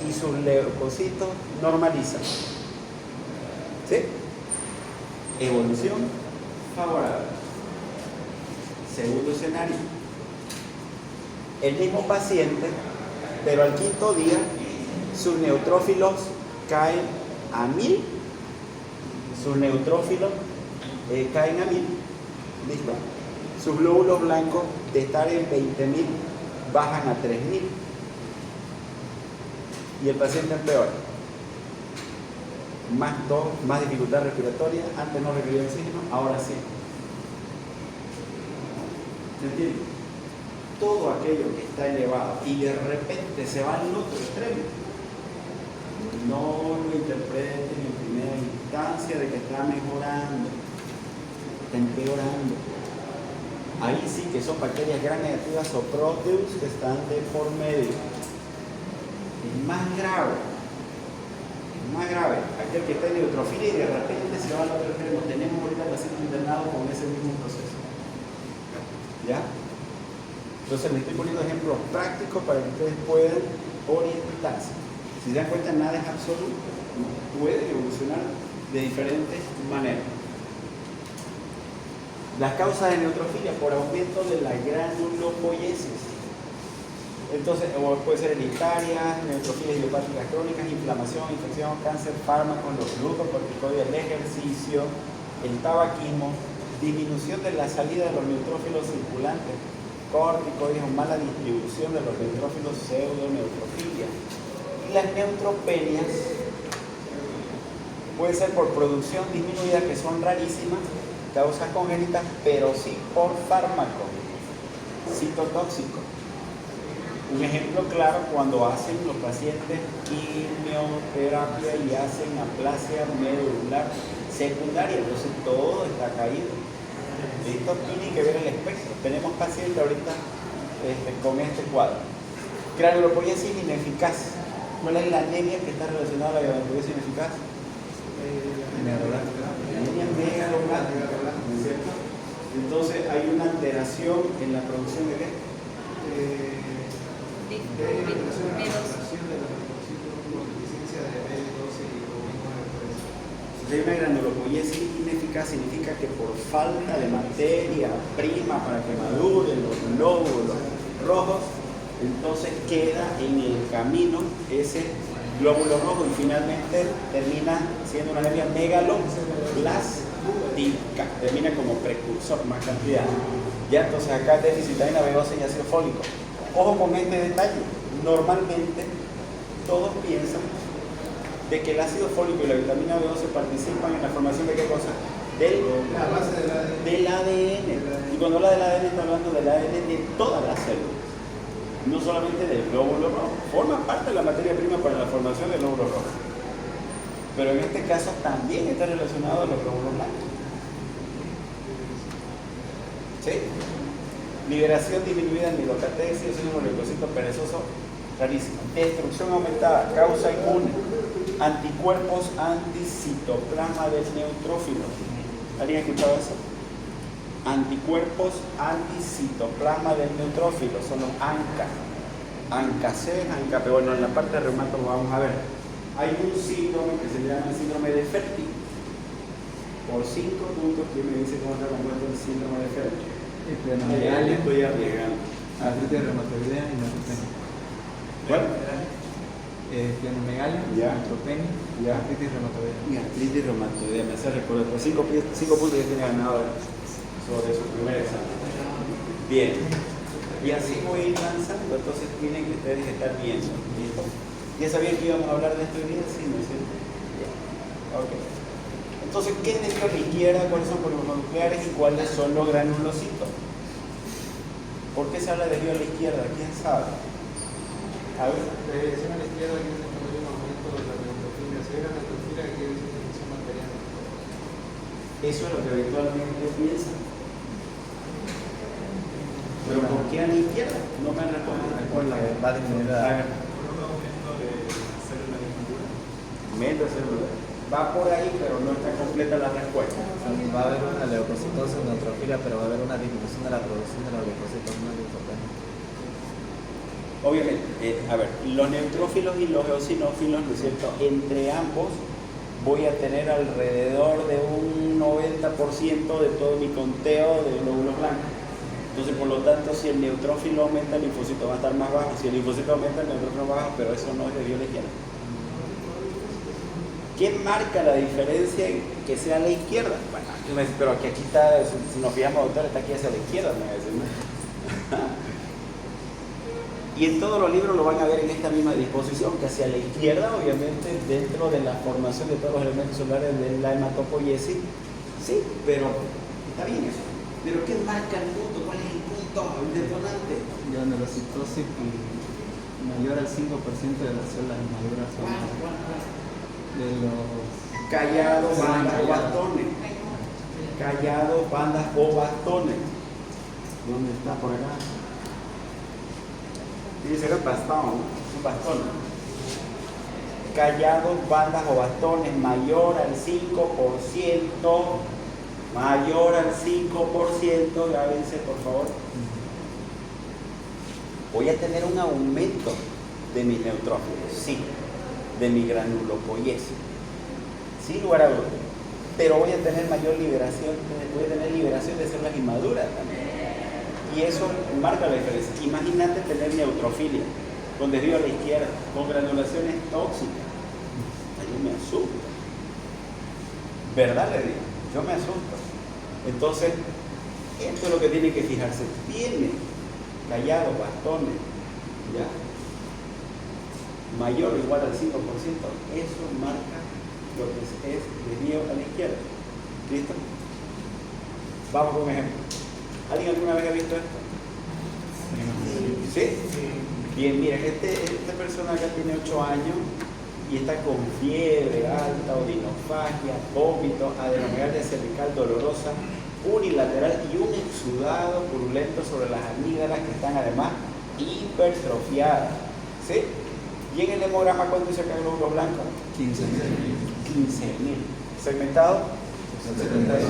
y sus leucocitos normalizan. ¿Sí? Evolución favorable. Segundo escenario. El mismo paciente, pero al quinto día, sus neutrófilos caen a 1000. Sus neutrófilos caen a 1000. ¿Listo? Sus glóbulos blancos, de estar en 20.000, bajan a 3.000. Y el paciente empeora. Más tos, más dificultad respiratoria. Antes no requería oxígeno, ahora sí. ¿Se entiende? Todo aquello que está elevado y de repente se va al otro extremo, no lo interpreten en primera instancia de que está mejorando, está empeorando. Ahí sí que son bacterias gram negativas o proteus que están de por medio. Es más grave. Más grave, aquel que está en neutrofilia y de repente se va al otro extremo. Tenemos ahorita pacientes internados con ese mismo proceso. ¿Ya? Entonces les estoy poniendo ejemplos prácticos para que ustedes puedan orientarse. Si se dan cuenta, nada es absoluto. Puede evolucionar de diferentes maneras. Las causas de neutrofilia por aumento de la granulopoiesis. Entonces, puede ser hereditaria, neutrofilia idiopáticas crónicas, inflamación, infección, cáncer, fármacos, los glucocorticoides, el ejercicio, el tabaquismo, disminución de la salida de los neutrófilos circulantes, corticoides o mala distribución de los neutrófilos pseudoneutrofilia. Y las neutropenias pueden ser por producción disminuida, que son rarísimas, causas congénitas, pero sí por fármaco citotóxico. Un ejemplo claro, cuando hacen los pacientes quimioterapia y hacen aplasia medular secundaria, entonces todo está caído. Esto tiene que ver el espectro. Tenemos pacientes ahorita con este cuadro. Granulopoiesis ineficaz. ¿Cuál es la anemia que está relacionada a la granulopoiesis ineficaz? Anemia megaloblástica, ¿cierto? Entonces hay una alteración en la producción de ¿qué? Si hay una granulopoiesis ineficaz, significa que por falta de materia prima para que maduren los glóbulos rojos, entonces queda en el camino ese glóbulo rojo y finalmente termina siendo una anemia megaloblástica, termina como precursor, más cantidad. Ya, entonces acá déficit de vitamina B12 y ácido fólico. Ojo con este detalle, normalmente todos piensan de que el ácido fólico y la vitamina B12 participan en la formación de qué cosa? Del ADN. Y cuando habla del ADN está hablando del ADN de todas las células, no solamente del glóbulo rojo. Forma parte de la materia prima para la formación del glóbulo rojo, pero en este caso también está relacionado a los glóbulos blancos. ¿Sí? Liberación disminuida en milocatesis, síndrome leucocito perezoso, rarísimo. Destrucción aumentada, causa inmune, anticuerpos anticitoplasma del neutrófilo. ¿Alguien ha escuchado eso? Anticuerpos anticitoplasma del neutrófilo, son los ANCA. ANCA-C, ANCA-P. Bueno, en la parte de reumato lo vamos a ver. Hay un síndrome que se llama el síndrome de Ferti. Por 5 puntos, ¿quién me dice cómo está compuesto el síndrome de Ferti? Ya le estoy arriesgando. Artritis reumatoidea y neutropenia. ¿Cuál? Plenomegalia, Ya. neutropenia, Ya. artritis reumatoidea. Y artritis reumatoidea, me hace recordar. Los 5 puntos que tiene ganado sobre su primer examen. Bien. Y así voy a ir lanzando, entonces tienen que ustedes estar viendo. ¿Listo? ¿Ya sabían que íbamos a hablar de esto hoy día? Sí, ¿no es cierto? Ya. Ok. Entonces, ¿qué es desvío a la izquierda? ¿Cuáles son poligonucleares y cuáles son los granulocitos? ¿Por qué se habla de desvío a la izquierda? ¿Quién sabe? A ver. La dirección a la izquierda quiere decir que hay un aumento de la neutrofilia. Si hay una neutrofilia quiere decir que es una material. Eso es lo que habitualmente piensan. ¿Pero por qué a la izquierda? No me han respondido. Va a disminuir la... Por un aumento de células inmaduras. Meta celular. Va por ahí, pero no está completa la respuesta. Va a haber una leucocitosis, neutrofilia, pero va a haber una disminución de la producción de los leucocitos, una linfopenia. Obviamente, a ver, los neutrófilos y los eosinófilos, ¿no es cierto? Entre ambos voy a tener alrededor de un 90% de todo mi conteo de glóbulos blancos. Entonces, por lo tanto, si el neutrófilo aumenta, el linfocito va a estar más bajo. Si el linfocito aumenta, el neutrófilo va bajo, pero eso no es de la izquierda. ¿Qué marca la diferencia en que sea a la izquierda? Bueno, yo me dice, pero que aquí está, si nos fijamos, doctor, está aquí hacia la izquierda, me va a decir, ¿no? Y en todos los libros lo van a ver en esta misma disposición, que hacia la izquierda, obviamente, dentro de la formación de todos los elementos celulares de la hematopoiesis, sí, pero está bien eso. Pero ¿qué marca el punto? ¿Cuál es el punto? El detonante. Granulocitosis mayor al 5% de las células inmaduras son de los... Callados, bandas o bastones. Callados, bandas o bastones. ¿Dónde está? Por acá. Dice que es bastón, un bastón. Callados, bandas o bastones mayor al 5%, mayor al 5%, grábense por favor. Voy a tener un aumento de mis neutrófilos, sí, de mi granulopoiesis, sin lugar a dudas. Pero voy a tener mayor liberación, voy a tener liberación de células inmaduras también. Y eso marca la diferencia. Imagínate tener neutrofilia, con desvío a la izquierda, con granulaciones tóxicas. Yo me asusto. ¿Verdad le digo? Yo me asusto. Entonces, esto es lo que tiene que fijarse. Tiene callados, bastones, ¿ya? Mayor o igual al 5%. Eso marca lo que es desvío a la izquierda. ¿Listo? Vamos con un ejemplo. ¿Alguien alguna vez ha visto esto? ¿Sí? Bien, miren, esta persona acá tiene 8 años y está con fiebre alta, odinofagia, vómito, adenomegalia cervical dolorosa, unilateral y un exudado purulento sobre las amígdalas que están además hipertrofiadas. ¿Sí? Y en el hemograma, ¿cuánto dice acá el glóbulo blanco? 15.000. 15.000. ¿Segmentado? 78.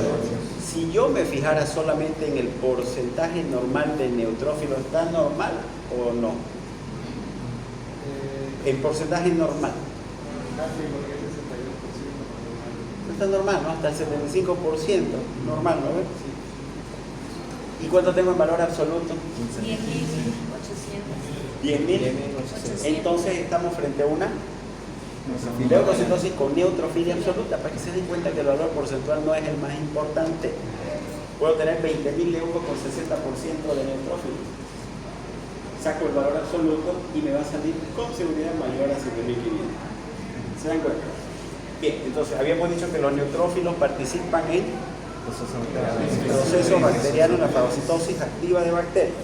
Si yo me fijara solamente en el porcentaje normal de neutrófilos, ¿está normal o no? En porcentaje normal. No está normal, ¿no? Hasta el 75% normal, ¿no ves? ¿Y cuánto tengo en valor absoluto? 10.800. 10.000. Entonces estamos frente a una leucocitosis con neutrofilia absoluta, para que se den cuenta que el valor porcentual no es el más importante. Puedo tener 20.000 leucos con 60% de neutrófilos. Saco el valor absoluto y me va a salir con seguridad mayor a 7.500. ¿Se dan cuenta? Bien, entonces habíamos dicho que los neutrófilos participan en el proceso bacteriano, la fagocitosis activa de bacterias.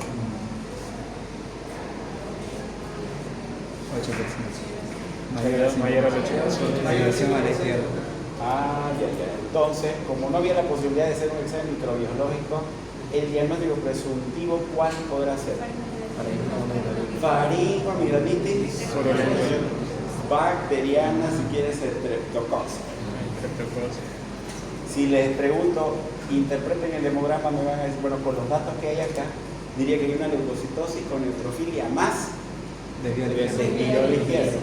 8%. Mayor al 8%. Migración a la izquierda. Ah, ya. Entonces, como no había la posibilidad de hacer un examen microbiológico, el diagnóstico presuntivo, ¿cuál podrá ser? Faringoamigdalitis bacteriana, si quieres, streptococcus. Si les pregunto, interpreten el hemograma, me van a decir, bueno, con los datos que hay acá, diría que hay una leucocitosis con neutrofilia más desvío a la izquierda.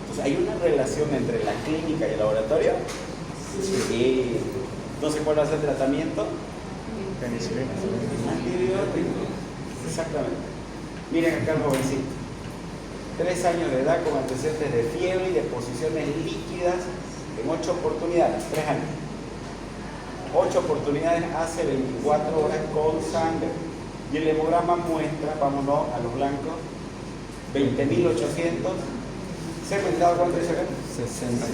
Entonces, ¿hay una relación entre la clínica y el laboratorio? Sí. Entonces, ¿cuál va a ser el tratamiento? Antibiótico. Exactamente. Miren acá el jovencito. 3 años de edad con antecedentes de fiebre y deposiciones líquidas en 8 oportunidades, 3 años. 8 oportunidades hace 24 horas con sangre. Y el hemograma muestra, vámonos a los blancos, 20.800. ¿Segmentado cuánto dice acá? 60.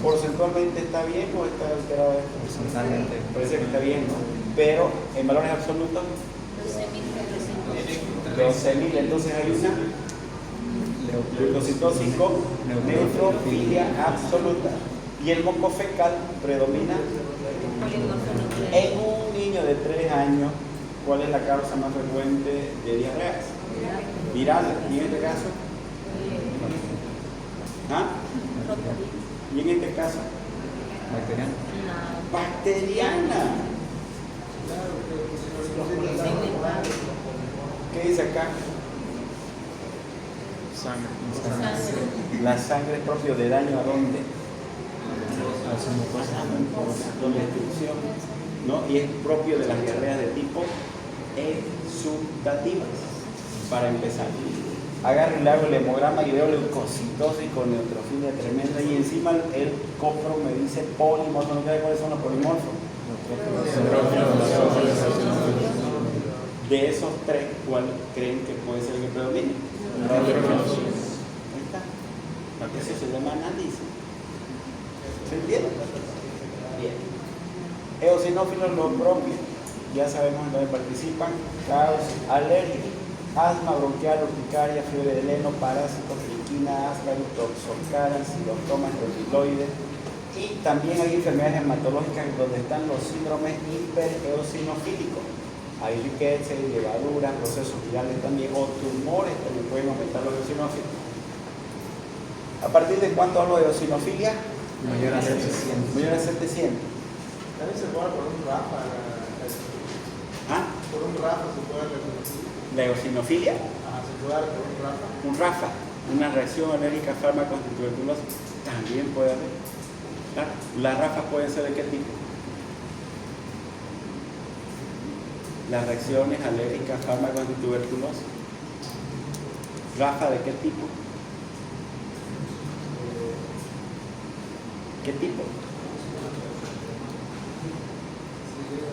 ¿Porcentualmente está bien o está alterado esto? Porcentualmente. Parece que está bien, ¿no? Pero en valores absolutos, 12.000. Entonces hay una leucocitosis con neutrofilia absoluta. Y el moco fecal predomina en un niño de 3 años. ¿Cuál es la causa más frecuente de diarreas? Viral. ¿Y en este caso? ¿Ah? ¿Y en este caso? Bacteriana. Bacteriana. ¿Qué dice acá? Sangre. La sangre es propio de daño a dónde? Con destrucción, ¿no? Y es propio de las diarreas de tipo exudativas. Para empezar, agarro y le hago el hemograma y veo leucocitosis con neutrofilia tremenda y encima el copro me dice polimorfo. ¿No sabe cuáles son los polimorfos? De esos 3, ¿cuál creen que puede ser el que predomine? Ahí está. Eso se llama análisis. ¿Se entiende? Bien. Eosinófilos lo propio. Ya sabemos en dónde participan. Caos, alergia, asma bronquial, urticaria, fiebre de heno, parásitos, triquina, ascaris, toxocaras, silostoma, estrofiloides. Y también hay enfermedades hematológicas donde están los síndromes hipereosinofílicos. Hay riqueza, levaduras, procesos virales también, o tumores que pueden aumentar los eosinófilos. ¿A partir de cuánto hablo de eosinofilia? Mayor a 700. Mayor a 700. También se puede por un Rafa. ¿Ah? Por un Rafa se puede reproducir. ¿La eosinofilia? Se puede dar por un Rafa. Un RAFA, una reacción alérgica a fármacos antituberculosos, también puede haber. ¿Claro? ¿Las RAFas pueden ser de qué tipo? Las reacciones alérgicas a fármacos antituberculosos. ¿RAFA de qué tipo? ¿Qué tipo?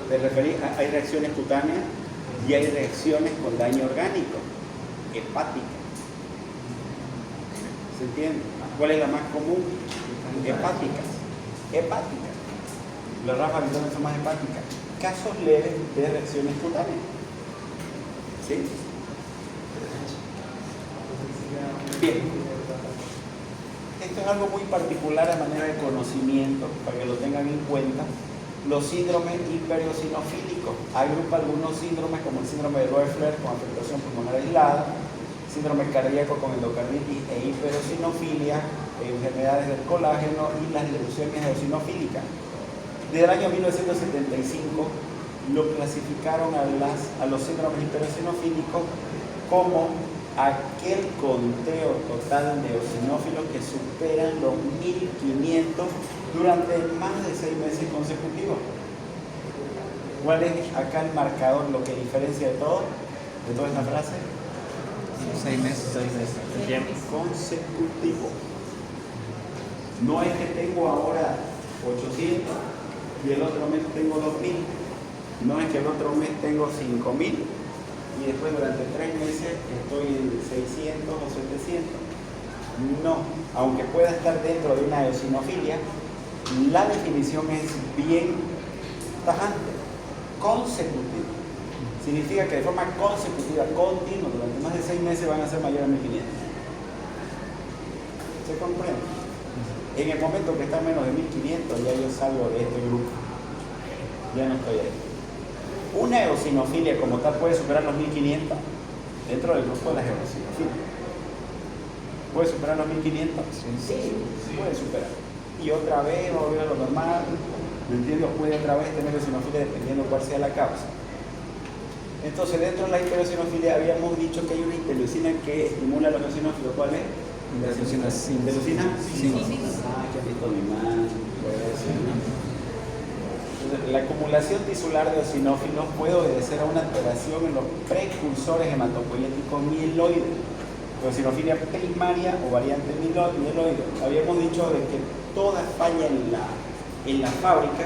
Te referí a, hay reacciones cutáneas y hay reacciones con daño orgánico, hepática. ¿Se entiende? ¿Cuál es la más común? Hepáticas. Hepáticas. Las RAFas habitualmente son más hepáticas. Casos leves de reacciones cutáneas. ¿Sí? Bien. Esto es algo muy particular a manera de conocimiento, para que lo tengan en cuenta. Los síndromes hipereosinofílicos. Agrupa algunos síndromes como el síndrome de Loeffler con afectación pulmonar aislada, síndrome cardíaco con endocarditis e hiperosinofilia, enfermedades del colágeno y las leucemias eosinofílicas. Desde el año 1975 lo clasificaron a los síndromes hipereosinofílicos como aquel conteo total de eosinófilos que superan los 1500 durante más de 6 meses consecutivos. ¿Cuál es acá el marcador, lo que diferencia de todo? De toda esta frase. 6 meses. 6 meses. Consecutivo. No es que tengo ahora 800 y el otro mes tengo 2000. No es que el otro mes tengo 5000 y después durante 3 meses estoy en 600 o 700. No, aunque pueda estar dentro de una eosinofilia, la definición es bien tajante. Consecutivo. Significa que de forma consecutiva, continua, durante más de 6 meses van a ser mayores a 1500. ¿Se comprende? En el momento que está menos de 1500, ya yo salgo de este grupo. Ya no estoy ahí. Una eosinofilia como tal puede superar los 1500 dentro del grupo de las eosinofilias. ¿Puede superar los 1500? Sí, puede superar. Y otra vez volver a lo normal. ¿Me entiendes? Puede otra vez tener eosinofilia dependiendo cuál sea la causa. Entonces, dentro de la hipereosinofilia habíamos dicho que hay una interleucina que estimula a los eosinófilos. ¿Cuál es? Interleucina 5. ¿Interleucina? Sí. Que ha visto mi mano. Entonces, la acumulación tisular de eosinófilos puede obedecer a una alteración en los precursores hematopoyéticos mieloides. Eosinofilia primaria o variante mieloide. Habíamos dicho de que toda falla en la fábrica,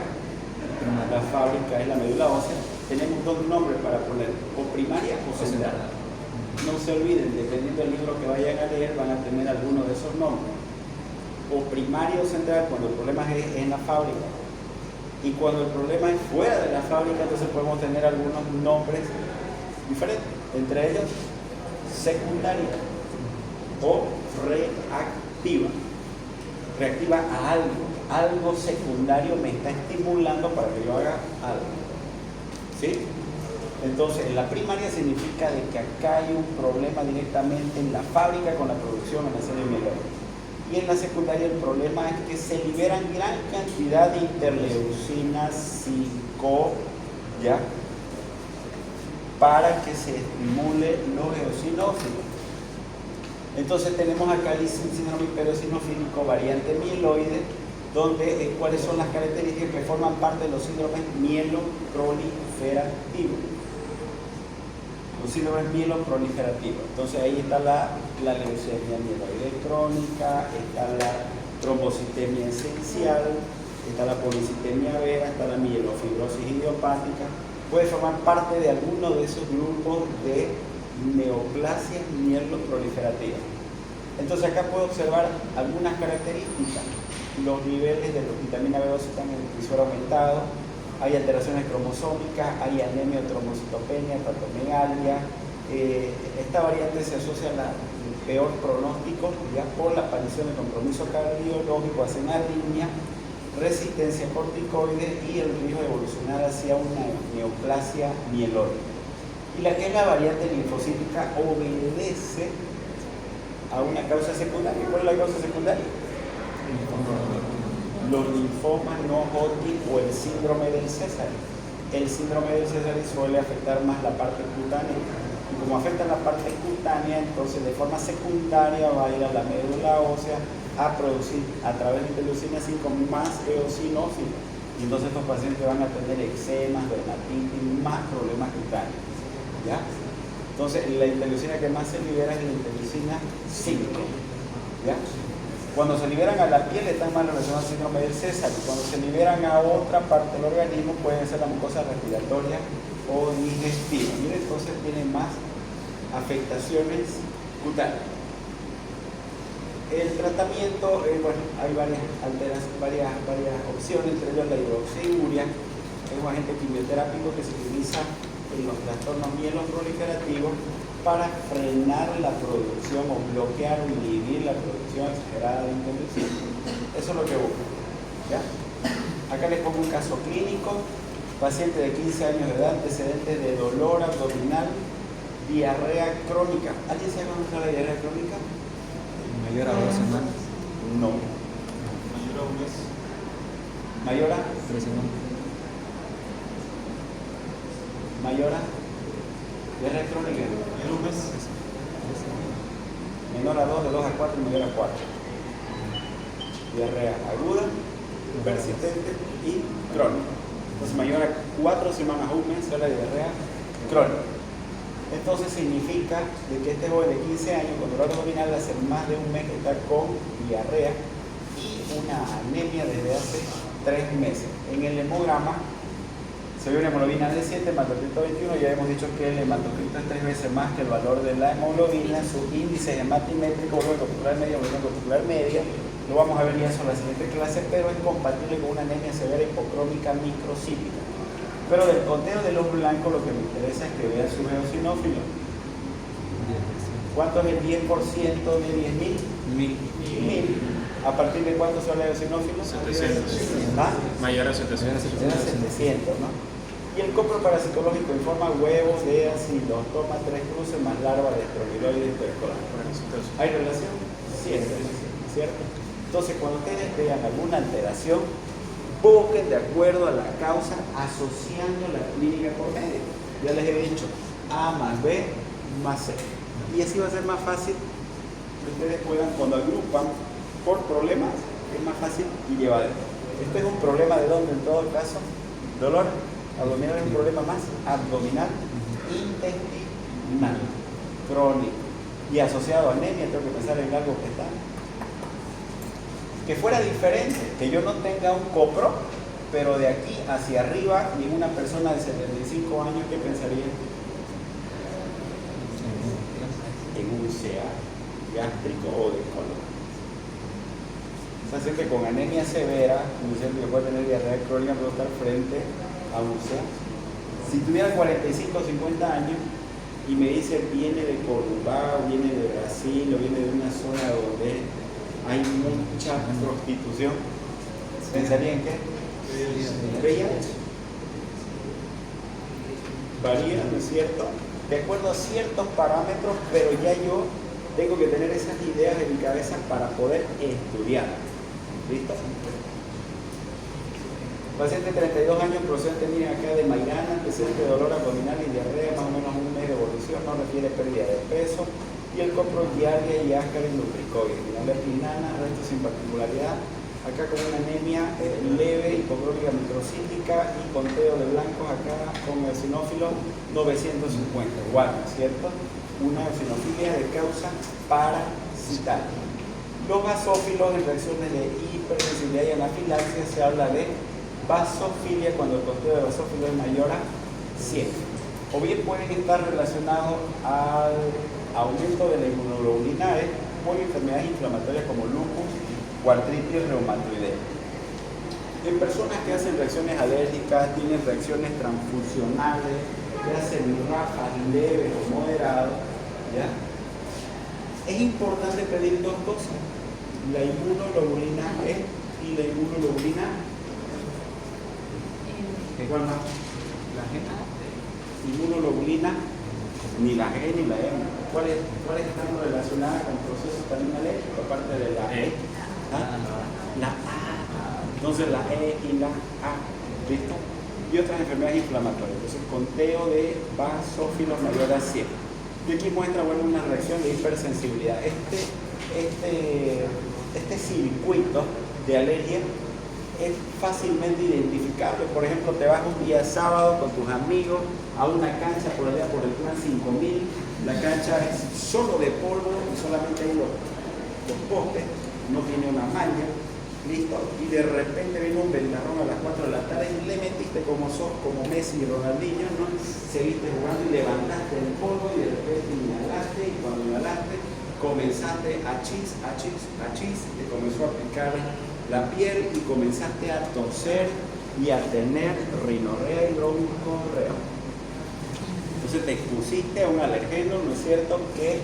la fábrica es la médula ósea, tenemos dos nombres para poner, o primaria o central. No se olviden, dependiendo del libro que vayan a leer, van a tener alguno de esos nombres. O primaria o central cuando el problema es en la fábrica. Y cuando el problema es fuera de la fábrica, entonces podemos tener algunos nombres diferentes. Entre ellos, secundaria o reactiva. Reactiva a algo. Algo secundario me está estimulando para que yo haga algo. ¿Sí? Entonces, en la primaria significa de que acá hay un problema directamente en la fábrica con la producción en la serie mieloide. Y en la secundaria el problema es que se liberan gran cantidad de interleucina 5, ¿ya? Para que se estimule los eosinófilos. Entonces tenemos acá el síndrome hipereosinofílico variante mieloide, donde cuáles son las características que forman parte de los síndromes mieloproliferativos. Los síndromes mieloproliferativos. Entonces ahí está la leucemia mieloide crónica, está la trombocitemia esencial, está la policitemia vera, está la mielofibrosis idiopática. Puede formar parte de alguno de esos grupos de neoplasias mieloproliferativas. Entonces acá puedo observar algunas características. Los niveles de vitamina B12 están en el visor aumentado, hay alteraciones cromosómicas, hay anemia o trombocitopenia, hepatomegalia. Esta variante se asocia al peor pronóstico ya por la aparición de compromiso cardiológico, hacen arritmia, resistencia a corticoides y el riesgo de evolucionar hacia una neoplasia mieloide. Y la que es la variante linfocítica obedece a una causa secundaria. ¿Cuál es la causa secundaria? Los linfomas no Hodgkin o el síndrome del César. El síndrome del César suele afectar más la parte cutánea. Y como afecta la parte cutánea, entonces de forma secundaria va a ir a la médula ósea a producir a través de interleucina 5 más eosinófilos. Y entonces estos pacientes van a tener eczemas, dermatitis, más problemas cutáneos. ¿Ya? Entonces la interleucina que más se libera es la interleucina 5. ¿Ya? Cuando se liberan a la piel están más relacionados al síndrome del César, y cuando se liberan a otra parte del organismo pueden ser la mucosa respiratoria o digestiva. Miren, entonces tiene más afectaciones cutáneas. El tratamiento, bueno, hay varias opciones, entre ellos la hidroxiurea, es un agente quimioterápico que se utiliza en los trastornos mieloproliferativos para frenar la producción o bloquear o inhibir la producción exagerada de interleucina. Eso es lo que busco. ¿Ya? Acá les pongo un caso clínico, paciente de 15 años de edad, antecedentes de dolor abdominal, diarrea crónica. ¿Alguien sabe cómo está la diarrea crónica? Mayor a 2 semanas. No. Mayor a un mes. ¿Mayor a? 3 semanas. ¿Mayor a? ¿Diarrea crónica? Mayor a un mes. Menor a 2, de 2 a 4 y mayor a 4. Diarrea aguda, persistente y crónica. Entonces mayor a 4 semanas a un mes es la diarrea crónica. Entonces significa de que este joven de 15 años con dolor abdominal hace más de un mes que está con diarrea y una anemia desde hace 3 meses. En el hemograma se ve una hemoglobina de 7, hematocrito 21, ya hemos dicho que el hematocrito es 3 veces más que el valor de la hemoglobina, su índice hematimétrico, volumen corpuscular media, volumen corpuscular media, lo vamos a ver ya eso en la siguiente clase, pero es compatible con una anemia severa hipocrómica microcítica. Pero del conteo de los blancos lo que me interesa es que vean su eosinófilo. ¿Cuánto es el 10% de 10.000? 1000. ¿A partir de cuánto son los eosinófilos? 700. ¿Ah? Mayor a 700. Era 700, ¿no? Y el copro parapsicológico informa huevos de ácido, toma 3 cruces más larva de estrobiloides tubercular. ¿Hay relación? Sí, hay relación, ¿cierto? Entonces, cuando ustedes vean alguna alteración, busquen de acuerdo a la causa asociando la clínica por medio. Ya les he dicho, A más B más C. Y así va a ser más fácil que ustedes puedan, cuando agrupan por problemas, es más fácil y llevadero. Este es un problema de dónde en todo caso, dolor abdominal es un problema más abdominal, intestinal, crónico. y asociado a anemia, tengo que pensar en algo que está. Que fuera diferente, que yo no tenga un copro, pero de aquí hacia arriba, ninguna persona de 75 años, ¿qué pensaría? En un CA gástrico o de colon. Así que con anemia severa, ¿no es cierto?, yo puedo tener diarrea crónica, puedo estar frente a un CA. Si tuviera 45 o 50 años y me dice viene de Corubá, o viene de Brasil, o viene de una zona donde hay mucha prostitución, ¿pensaría en qué? VIH. Varía, ¿no es cierto?, de acuerdo a ciertos parámetros, pero ya yo tengo que tener esas ideas en mi cabeza para poder estudiar. ¿Listo? Paciente de 32 años, procedente, miren acá, de Mairana, antecedente de dolor abdominal y diarrea, más o menos un mes de evolución, no refiere pérdida de peso, y el copro diaria y áscaris lubricoide, pinana, resto sin particularidad, acá con una anemia leve, hipogrólica microcítica y conteo de blancos acá con eosinófilos 950, igual, ¿cierto? Una eosinofilia de causa parasitaria. Los basófilos en reacciones de hipersensibilidad y anafilaxia se habla de basofilia cuando el conteo de basófilos es mayor a 100. O bien pueden estar relacionados al aumento de la inmunoglobulina E por enfermedades inflamatorias como lupus o artritis reumatoidea. En personas que hacen reacciones alérgicas, tienen reacciones transfusionales, que hacen ráfagas leves o moderadas, ¿ya? Es importante pedir dos cosas: la inmunoglobulina E y la inmunoglobulina ¿cuál más? La G. Inmunoglobulina, ni la G ni la M. ¿Cuáles están relacionadas con procesos también alérgicos aparte de la E? ¿Ah? La A. Entonces la E y la A, ¿listo? Y otras enfermedades inflamatorias. Entonces conteo de basófilos mayor a 100. Y aquí muestra, bueno, una reacción de hipersensibilidad. Este circuito de alergia es fácilmente identificable. Por ejemplo, te vas un día sábado con tus amigos a una cancha por allá por el plan 5000. La cancha es solo de polvo y solamente hay los postes, no tiene una malla, listo. Y de repente viene un ventarrón a las 4 de la tarde y le metiste como sos, como Messi y Ronaldinho, ¿no? Seguiste jugando y levantaste el polvo y de repente inhalaste, y cuando inhalaste comenzaste a chis, te comenzó a picar la piel y comenzaste a toser y a tener rinorrea y broncorrea. Entonces te expusiste a un alergeno, ¿no es cierto?, que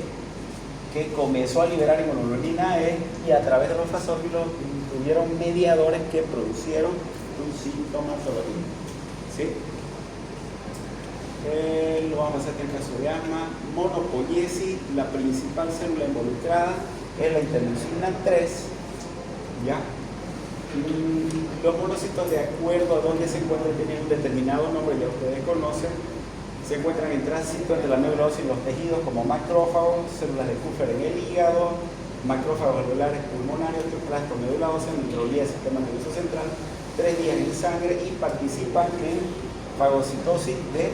comenzó a liberar inmunoglobulina E y a través de los basófilos tuvieron mediadores que producieron tu sintomatología. ¿Sí? Lo vamos a hacer en el caso de asma. Monopoiesis, la principal célula involucrada es la interleucina 3, ¿ya? Los monocitos, de acuerdo a dónde se encuentran, tienen un determinado nombre, ya ustedes conocen. Se encuentran en tránsito entre la médula ósea y los tejidos como macrófagos, células de Kupffer en el hígado, macrófagos alveolares pulmonares, osteoclastos, médula ósea, microglía, sistema nervioso central, 3 días en sangre y participan en fagocitosis de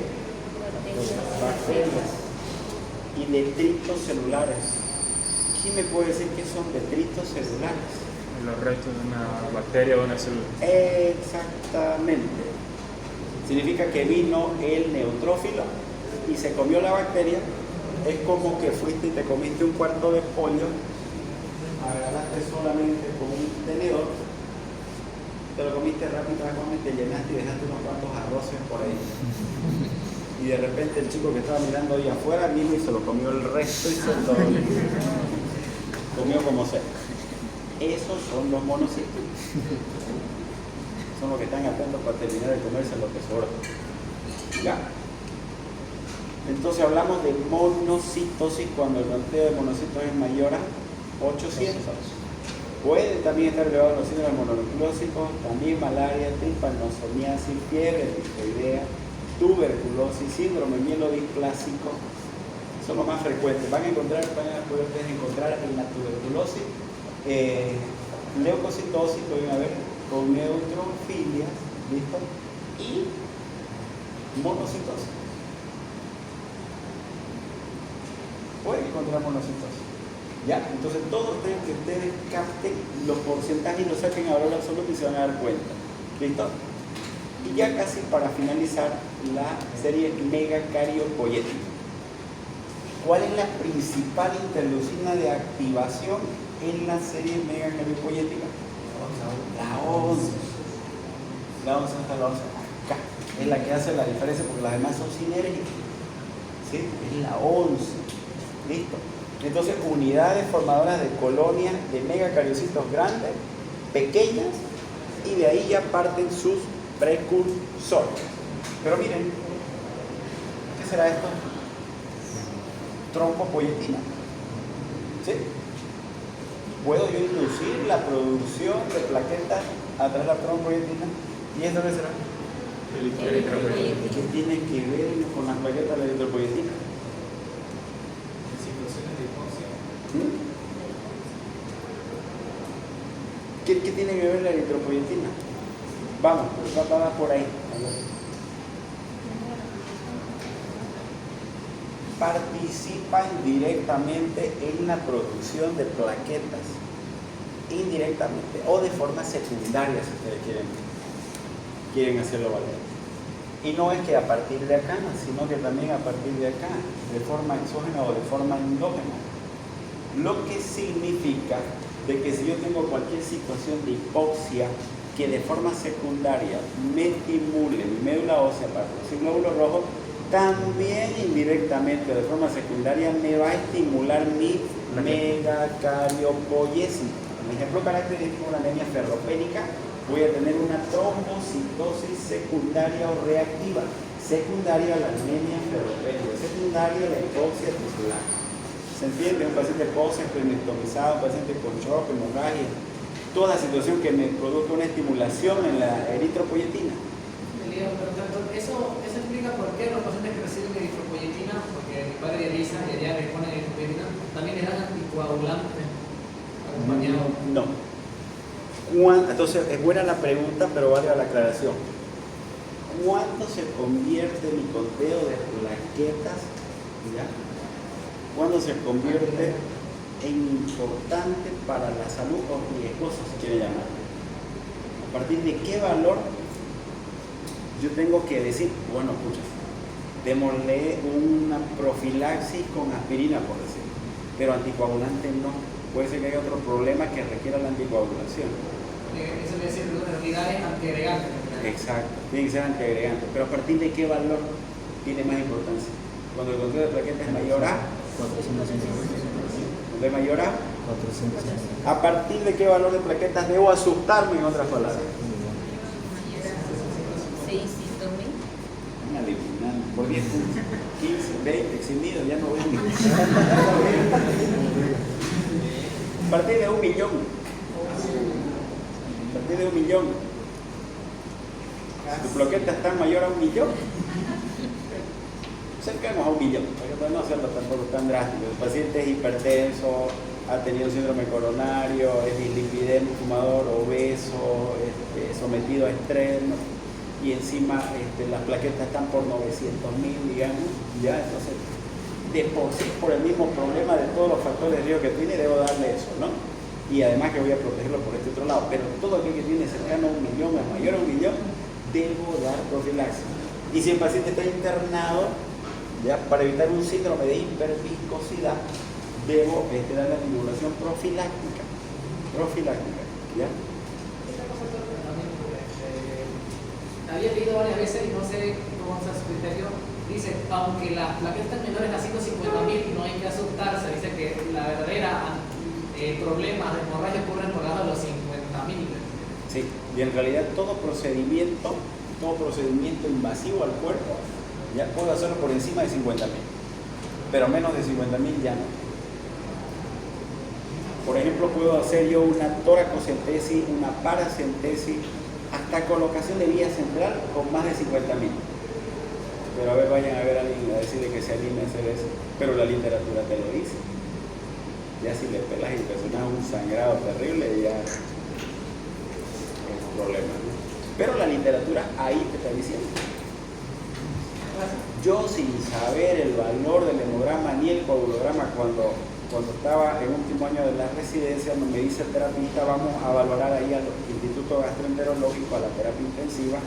bacterias y detritos celulares. ¿Quién me puede decir qué son detritos celulares? Los restos de una bacteria o una célula. Exactamente. Significa que vino el neutrófilo y se comió la bacteria. Es como que fuiste y te comiste un cuarto de pollo, agarraste solamente con un tenedor, te lo comiste rápidamente, te llenaste y dejaste unos cuantos arroces por ahí. Y de repente el chico que estaba mirando ahí afuera vino y se lo comió el resto y se lo comió como sea. Esos son los monocitos. Son los que están atentos para terminar de comerse lo que sobra. Ya. Entonces hablamos de monocitosis cuando el conteo de monocitos es mayor a 800. Pueden también estar elevados los síndromes mononucleósicos, también malaria, tripanosomiasis, fiebre tifoidea, tuberculosis, síndrome mielodisplásico. Son los más frecuentes. Van a poder encontrar en la tuberculosis leucocitosis, pueden haber con neutrofilia, ¿listo? Y monocitosis. Pueden encontrar gramolocitos. ¿Ya? Entonces todos ustedes que ustedes capten los porcentajes y los saquen a valor absoluto y se van a dar cuenta. ¿Listo? Y ya casi para finalizar la serie megacariopoyética. ¿Cuál es la principal interleucina de activación en la serie megacariopoyética? La 11. La 11 está la 11 acá. Es la que hace la diferencia porque las demás son sinérgicas. ¿Sí? Es la 11. ¿Listo? Entonces, unidades formadoras de colonias de megacariocitos grandes, pequeñas, y de ahí ya parten sus precursores. Pero miren, ¿qué será esto? Trombopoyetina. ¿Sí? ¿Puedo yo inducir la producción de plaquetas a través de la trombopoyetina? ¿Y esto qué será? Eritropoyetina. ¿Qué tiene que ver con las plaquetas de la eritropoyetina? Situaciones de hipoxia. ¿Qué tiene que ver la eritropoyetina? Vamos, va por ahí. Participan directamente en la producción de plaquetas, indirectamente o de forma secundaria, si ustedes quieren hacerlo valer. Y no es que a partir de acá, sino que también a partir de acá, de forma exógena o de forma endógena. Lo que significa de que si yo tengo cualquier situación de hipoxia que de forma secundaria me estimule mi médula ósea para producir glóbulos rojos, también indirectamente de forma secundaria me va a estimular mi megacariopoyesis. Un ejemplo característico de una anemia ferropénica, voy a tener una trombocitosis secundaria o reactiva. Secundaria a la anemia ferropénica, secundaria a la hipoxia tisular. ¿Se entiende? Un paciente post-esplenotomizado, un paciente con shock, hemorragia, toda situación que me produzca una estimulación en la eritropoyetina. Eso explica por qué los pacientes que reciben eritropoyetina, porque mi padre dializa y allá le ponen eritropoyetina, también le dan anticoagulantes acompañado. No. Entonces, es buena la pregunta, pero vale la aclaración. ¿Cuándo se convierte mi conteo de plaquetas? ¿Ya? ¿Cuándo se convierte en importante para la salud o riesgoso, si quiere llamar? ¿A partir de qué valor yo tengo que decir, bueno, escucha, démosle una profilaxis con aspirina, por decir, pero anticoagulante no? Puede ser que haya otro problema que requiera la anticoagulación. Eso quiere decir unidades antiagregantes. Exacto, tiene que ser antiagregante, pero ¿a partir de qué valor tiene más importancia? Cuando el conteo de plaquetas es mayor a 450. cuando es mayor a 450. ¿a partir de qué valor de plaquetas debo asustarme, en otras palabras? 600.000. Una eliminada por 10 puntos, 15, 20, eximidos, ya no ven. A partir de 1 millón. A partir de 1 millón. Si tu plaqueta está mayor a 1 millón, cercanos a 1 millón, para no hacerlo tampoco tan drástico. El paciente es hipertenso, ha tenido síndrome coronario, es dislipidemo, fumador, obeso, sometido a estrés, ¿no? Y encima las plaquetas están por 900.000, digamos, ya, entonces de por sí, por el mismo problema de todos los factores de riesgo que tiene, debo darle eso, ¿no? Y además que voy a protegerlo por este otro lado, pero todo aquel que tiene cercano a 1 millón, es mayor a 1 millón, debo dar profilaxis. Y si el paciente está internado, ya para evitar un síndrome de hiperviscosidad, debo dar la estimulación profiláctica, ¿ya? Había leído varias veces y no sé cómo está su criterio. Dice, aunque las plaquetas menores a 150.000 no hay que asustarse, dice que la verdadera problemas de hemorragia ocurren por debajo de los 50.000. Sí, y en realidad todo procedimiento invasivo al cuerpo, ya puedo hacerlo por encima de 50.000, pero menos de 50.000 ya no. Por ejemplo, puedo hacer yo una toracocentesis, una paracentesis, hasta colocación de vía central con más de 50.000. Pero a ver, vayan a ver a alguien a decirle que se anime a hacer eso. Pero la literatura te lo dice. Ya si le pelas y personas un sangrado terrible, ya es un problema, ¿no? Pero la literatura ahí te está diciendo. Gracias. Yo sin saber el valor del hemograma ni el coagulograma cuando estaba en último año de la residencia, me dice el terapista, vamos a valorar ahí al Instituto Gastroenterológico, a la terapia intensiva,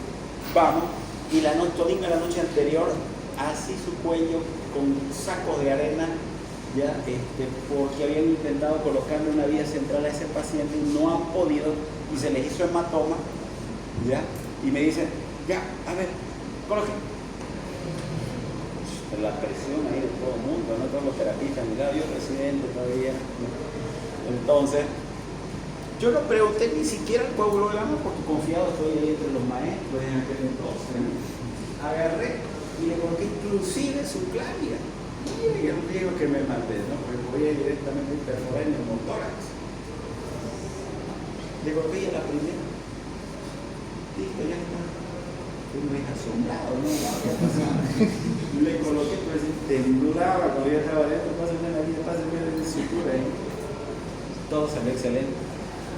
vamos, y la noche anterior, así su cuello con sacos de arena, ya, porque habían intentado colocarle una vía central a ese paciente y no han podido, y se les hizo hematoma, ya, y me dicen, ya, a ver, coloquen. La presión ahí de todo el mundo, no todos los terapistas, mira, yo residente todavía. Entonces, yo no pregunté ni siquiera el coagulograma porque confiado estoy ahí entre los maestros en aquel entonces. Agarré y le coloqué inclusive su clavia. Y el riesgo que me mandé, ¿no? Porque voy directamente a perforar en el motórax. Le coloqué ya la primera. Listo, ya está. Uno es asombrado, ¿no? Le coloqué, pues temblaba cuando yo estaba dentro, pásame la vida, pásame la sutura ahí. Todo salió excelente.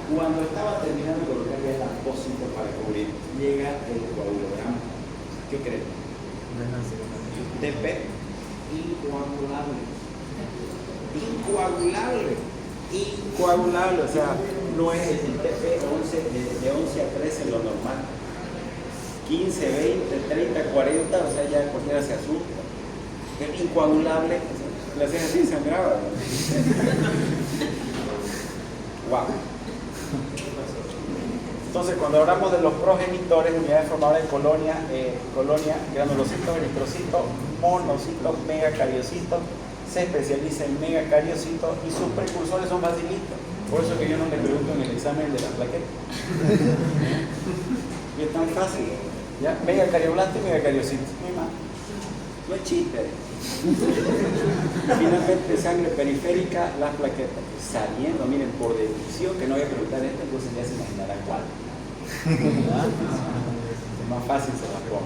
Cuando estaba terminando de colocar ya el apósito para cubrir, llega el coagulograma. ¿Qué creen? TP incoagulable. Incoagulable, o sea, no es el TP 11, de 11 a 13 lo normal. 15, 20, 30, 40, o sea, ya cualquiera se asusta. Es incoagulable, le hacen así y sangraba. Wow. Entonces, cuando hablamos de los progenitores, unidades formadoras de colonia, granulocitos, eritrocitos, monocitos, megacariocitos, se especializa en megacariocitos y sus precursores son facilistas. Por eso que yo no le pregunto en el examen de la plaqueta. Y es tan fácil. ¿Ya? Megacarioblasta y megacariocitos. No hay más. No es chiste. Finalmente, sangre periférica, las plaquetas. Sabiendo, miren, por deducción, que no voy a preguntar esto, entonces ya se imaginará cuál. Es más fácil se las pongo.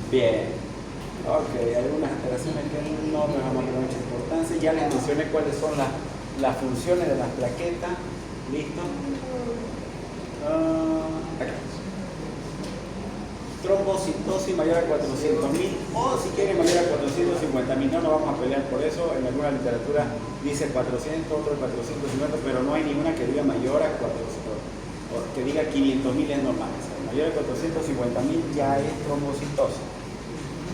Bien. Ok, algunas alteraciones que no les vamos a dar mucha importancia. Ya les mencioné cuáles son las funciones de las plaquetas. ¿Listo? Acá. Trombocitosis mayor a 400.000 o si quieren mayor a 450.000, no nos vamos a pelear por eso. En alguna literatura dice 400, otro 450, pero no hay ninguna que diga mayor a 400 o que diga 500.000 es normal. Mayor a 450.000 ya es trombocitosis.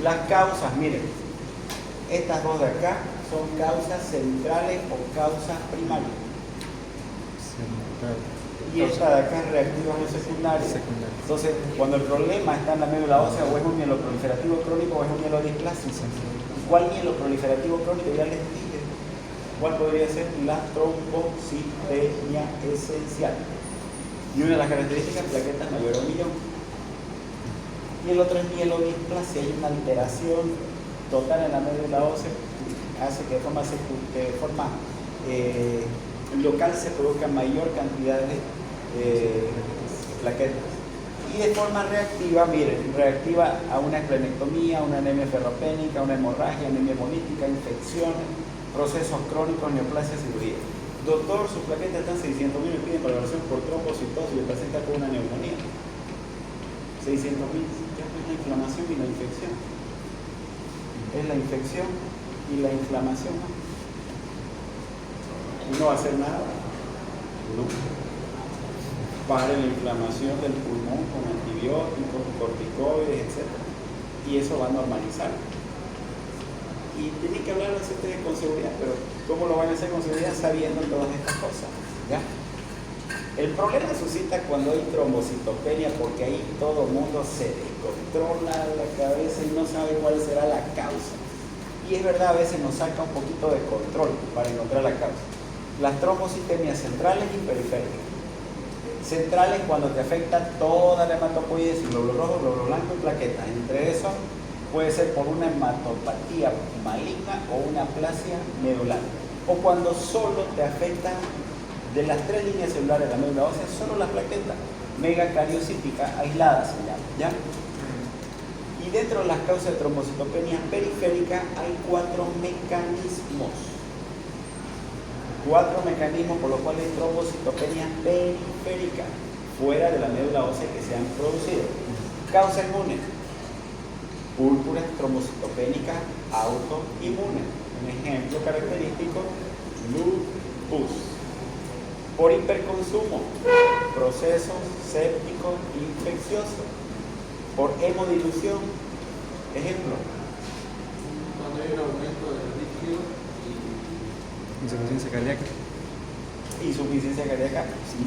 Las causas, miren, estas dos de acá son causas centrales o causas primarias. Y esta de acá es reactiva o secundaria. Entonces, cuando el problema está en la médula ósea, o es un mieloproliferativo crónico o es un mielodisplasia. ¿Cuál mieloproliferativo crónico? Ya les dije. ¿Cuál podría ser? La trombocitemia esencial. Y una de las características, plaquetas mayor a 1 millón. Y el otro es mielodisplasia. Hay una alteración total en la médula ósea, hace que de forma local se produzca mayor cantidad de plaquetas. Y de forma reactiva, miren, reactiva a una esplenectomía, una anemia ferropénica, una hemorragia, anemia hemolítica, infecciones, procesos crónicos, neoplasia, cirugía. Doctor, sus plaquetas están 600.000, me piden valoración por trombocitosis y el paciente está con una neumonía. 600.000, ya es la inflamación y la infección. Es la infección y la inflamación. ¿No va a hacer nada? No. Para la inflamación del pulmón con antibióticos, corticoides, etc. Y eso va a normalizar. Y tienen que hablarlo así ustedes con seguridad, pero ¿cómo lo van a hacer con seguridad sabiendo todas estas cosas? ¿Ya? El problema suscita cuando hay trombocitopenia, porque ahí todo el mundo se descontrola la cabeza y no sabe cuál será la causa. Y es verdad, a veces nos saca un poquito de control para encontrar la causa. Las trombocitemias centrales y periféricas. Centrales cuando te afecta toda la hematopoiesis, glóbulo rojo, glóbulo blanco y plaquetas. Entre eso puede ser por una hematopatía maligna o una aplasia medular. O cuando solo te afecta de las 3 líneas celulares de la médula ósea, solo las plaquetas. Megacariocítica aislada se llama, ¿ya? Y dentro de las causas de trombocitopenia periférica hay 4 mecanismos. 4 mecanismos por los cuales hay trombocitopenia periférica fuera de la médula ósea que se han producido. Causa inmune. púrpuras trombocitopénicas autoinmunes. Un ejemplo característico, lupus. Por hiperconsumo, procesos sépticos infecciosos. Por hemodilución, ejemplo, Cuando hay un aumento del líquido Insuficiencia cardíaca. insuficiencia cardíaca, sí.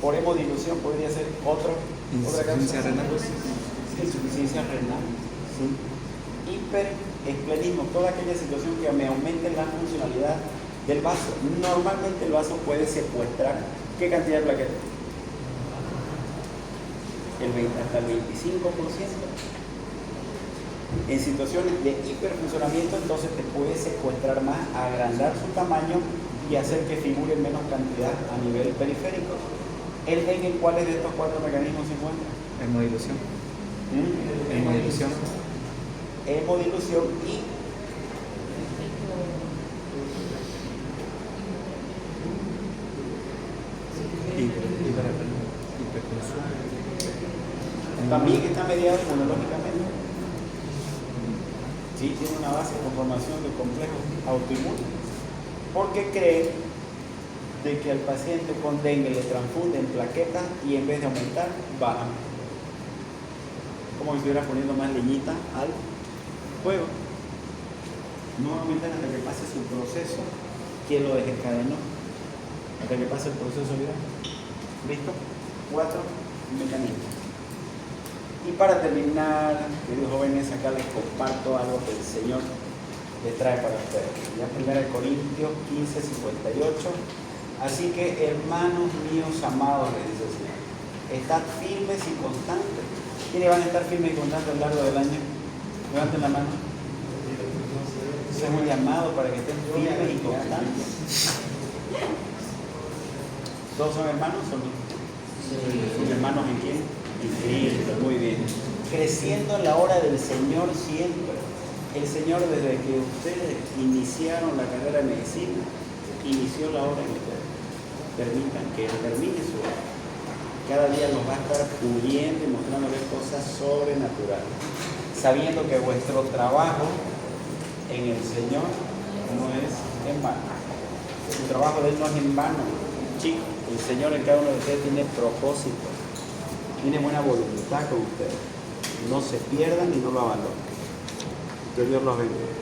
Por hemodilución podría ser otra Insuficiencia causa. renal. Insuficiencia renal, sí. Hiperesplenismo, toda aquella situación que me aumente la funcionalidad del vaso. Normalmente el vaso puede secuestrar ¿qué cantidad de plaquetas? Hasta el 25%. En situaciones de hiperfuncionamiento, entonces te puede secuestrar más, agrandar su tamaño y hacer que figure en menos cantidad a nivel periférico. ¿El dengue en cuáles de estos 4 mecanismos se encuentra? Hemodilución. Hemodilución. Hemodilución y Hiperconsumo. también está mediado inmunológicamente. Sí, tiene una base de conformación de complejos autoinmunes. Porque cree de que al paciente con dengue le transfunden plaquetas y en vez de aumentar, bajan. Como si estuviera poniendo más leñita al fuego. No aumentan hasta que pase su proceso. ¿Quién lo desencadenó? Hasta que pase el proceso viral. ¿Listo? 4 mecanismos. Y para terminar, queridos jóvenes, acá les comparto algo que el Señor les trae para ustedes. Ya 1 Corintios 15:58. Así que, hermanos míos amados, les dice el Señor, estad firmes y constantes. ¿Quiénes van a estar firmes y constantes a lo largo del año? Levanten la mano. Ese es un llamado para que estén firmes y constantes. ¿Todos son hermanos o no? ¿Son hermanos en quién? En Cristo, muy bien. Creciendo en la obra del Señor siempre. El Señor, desde que ustedes iniciaron la carrera de medicina, inició la obra en ustedes. Permitan que Él termine su obra. Cada día los va a estar puliendo y mostrándoles cosas sobrenaturales. Sabiendo que vuestro trabajo en el Señor no es en vano. El trabajo de Él no es en vano. Chicos, el Señor en cada uno de ustedes tiene propósito. Tiene buena voluntad con ustedes. No se pierdan y no lo abandonen. Que Dios los bendiga.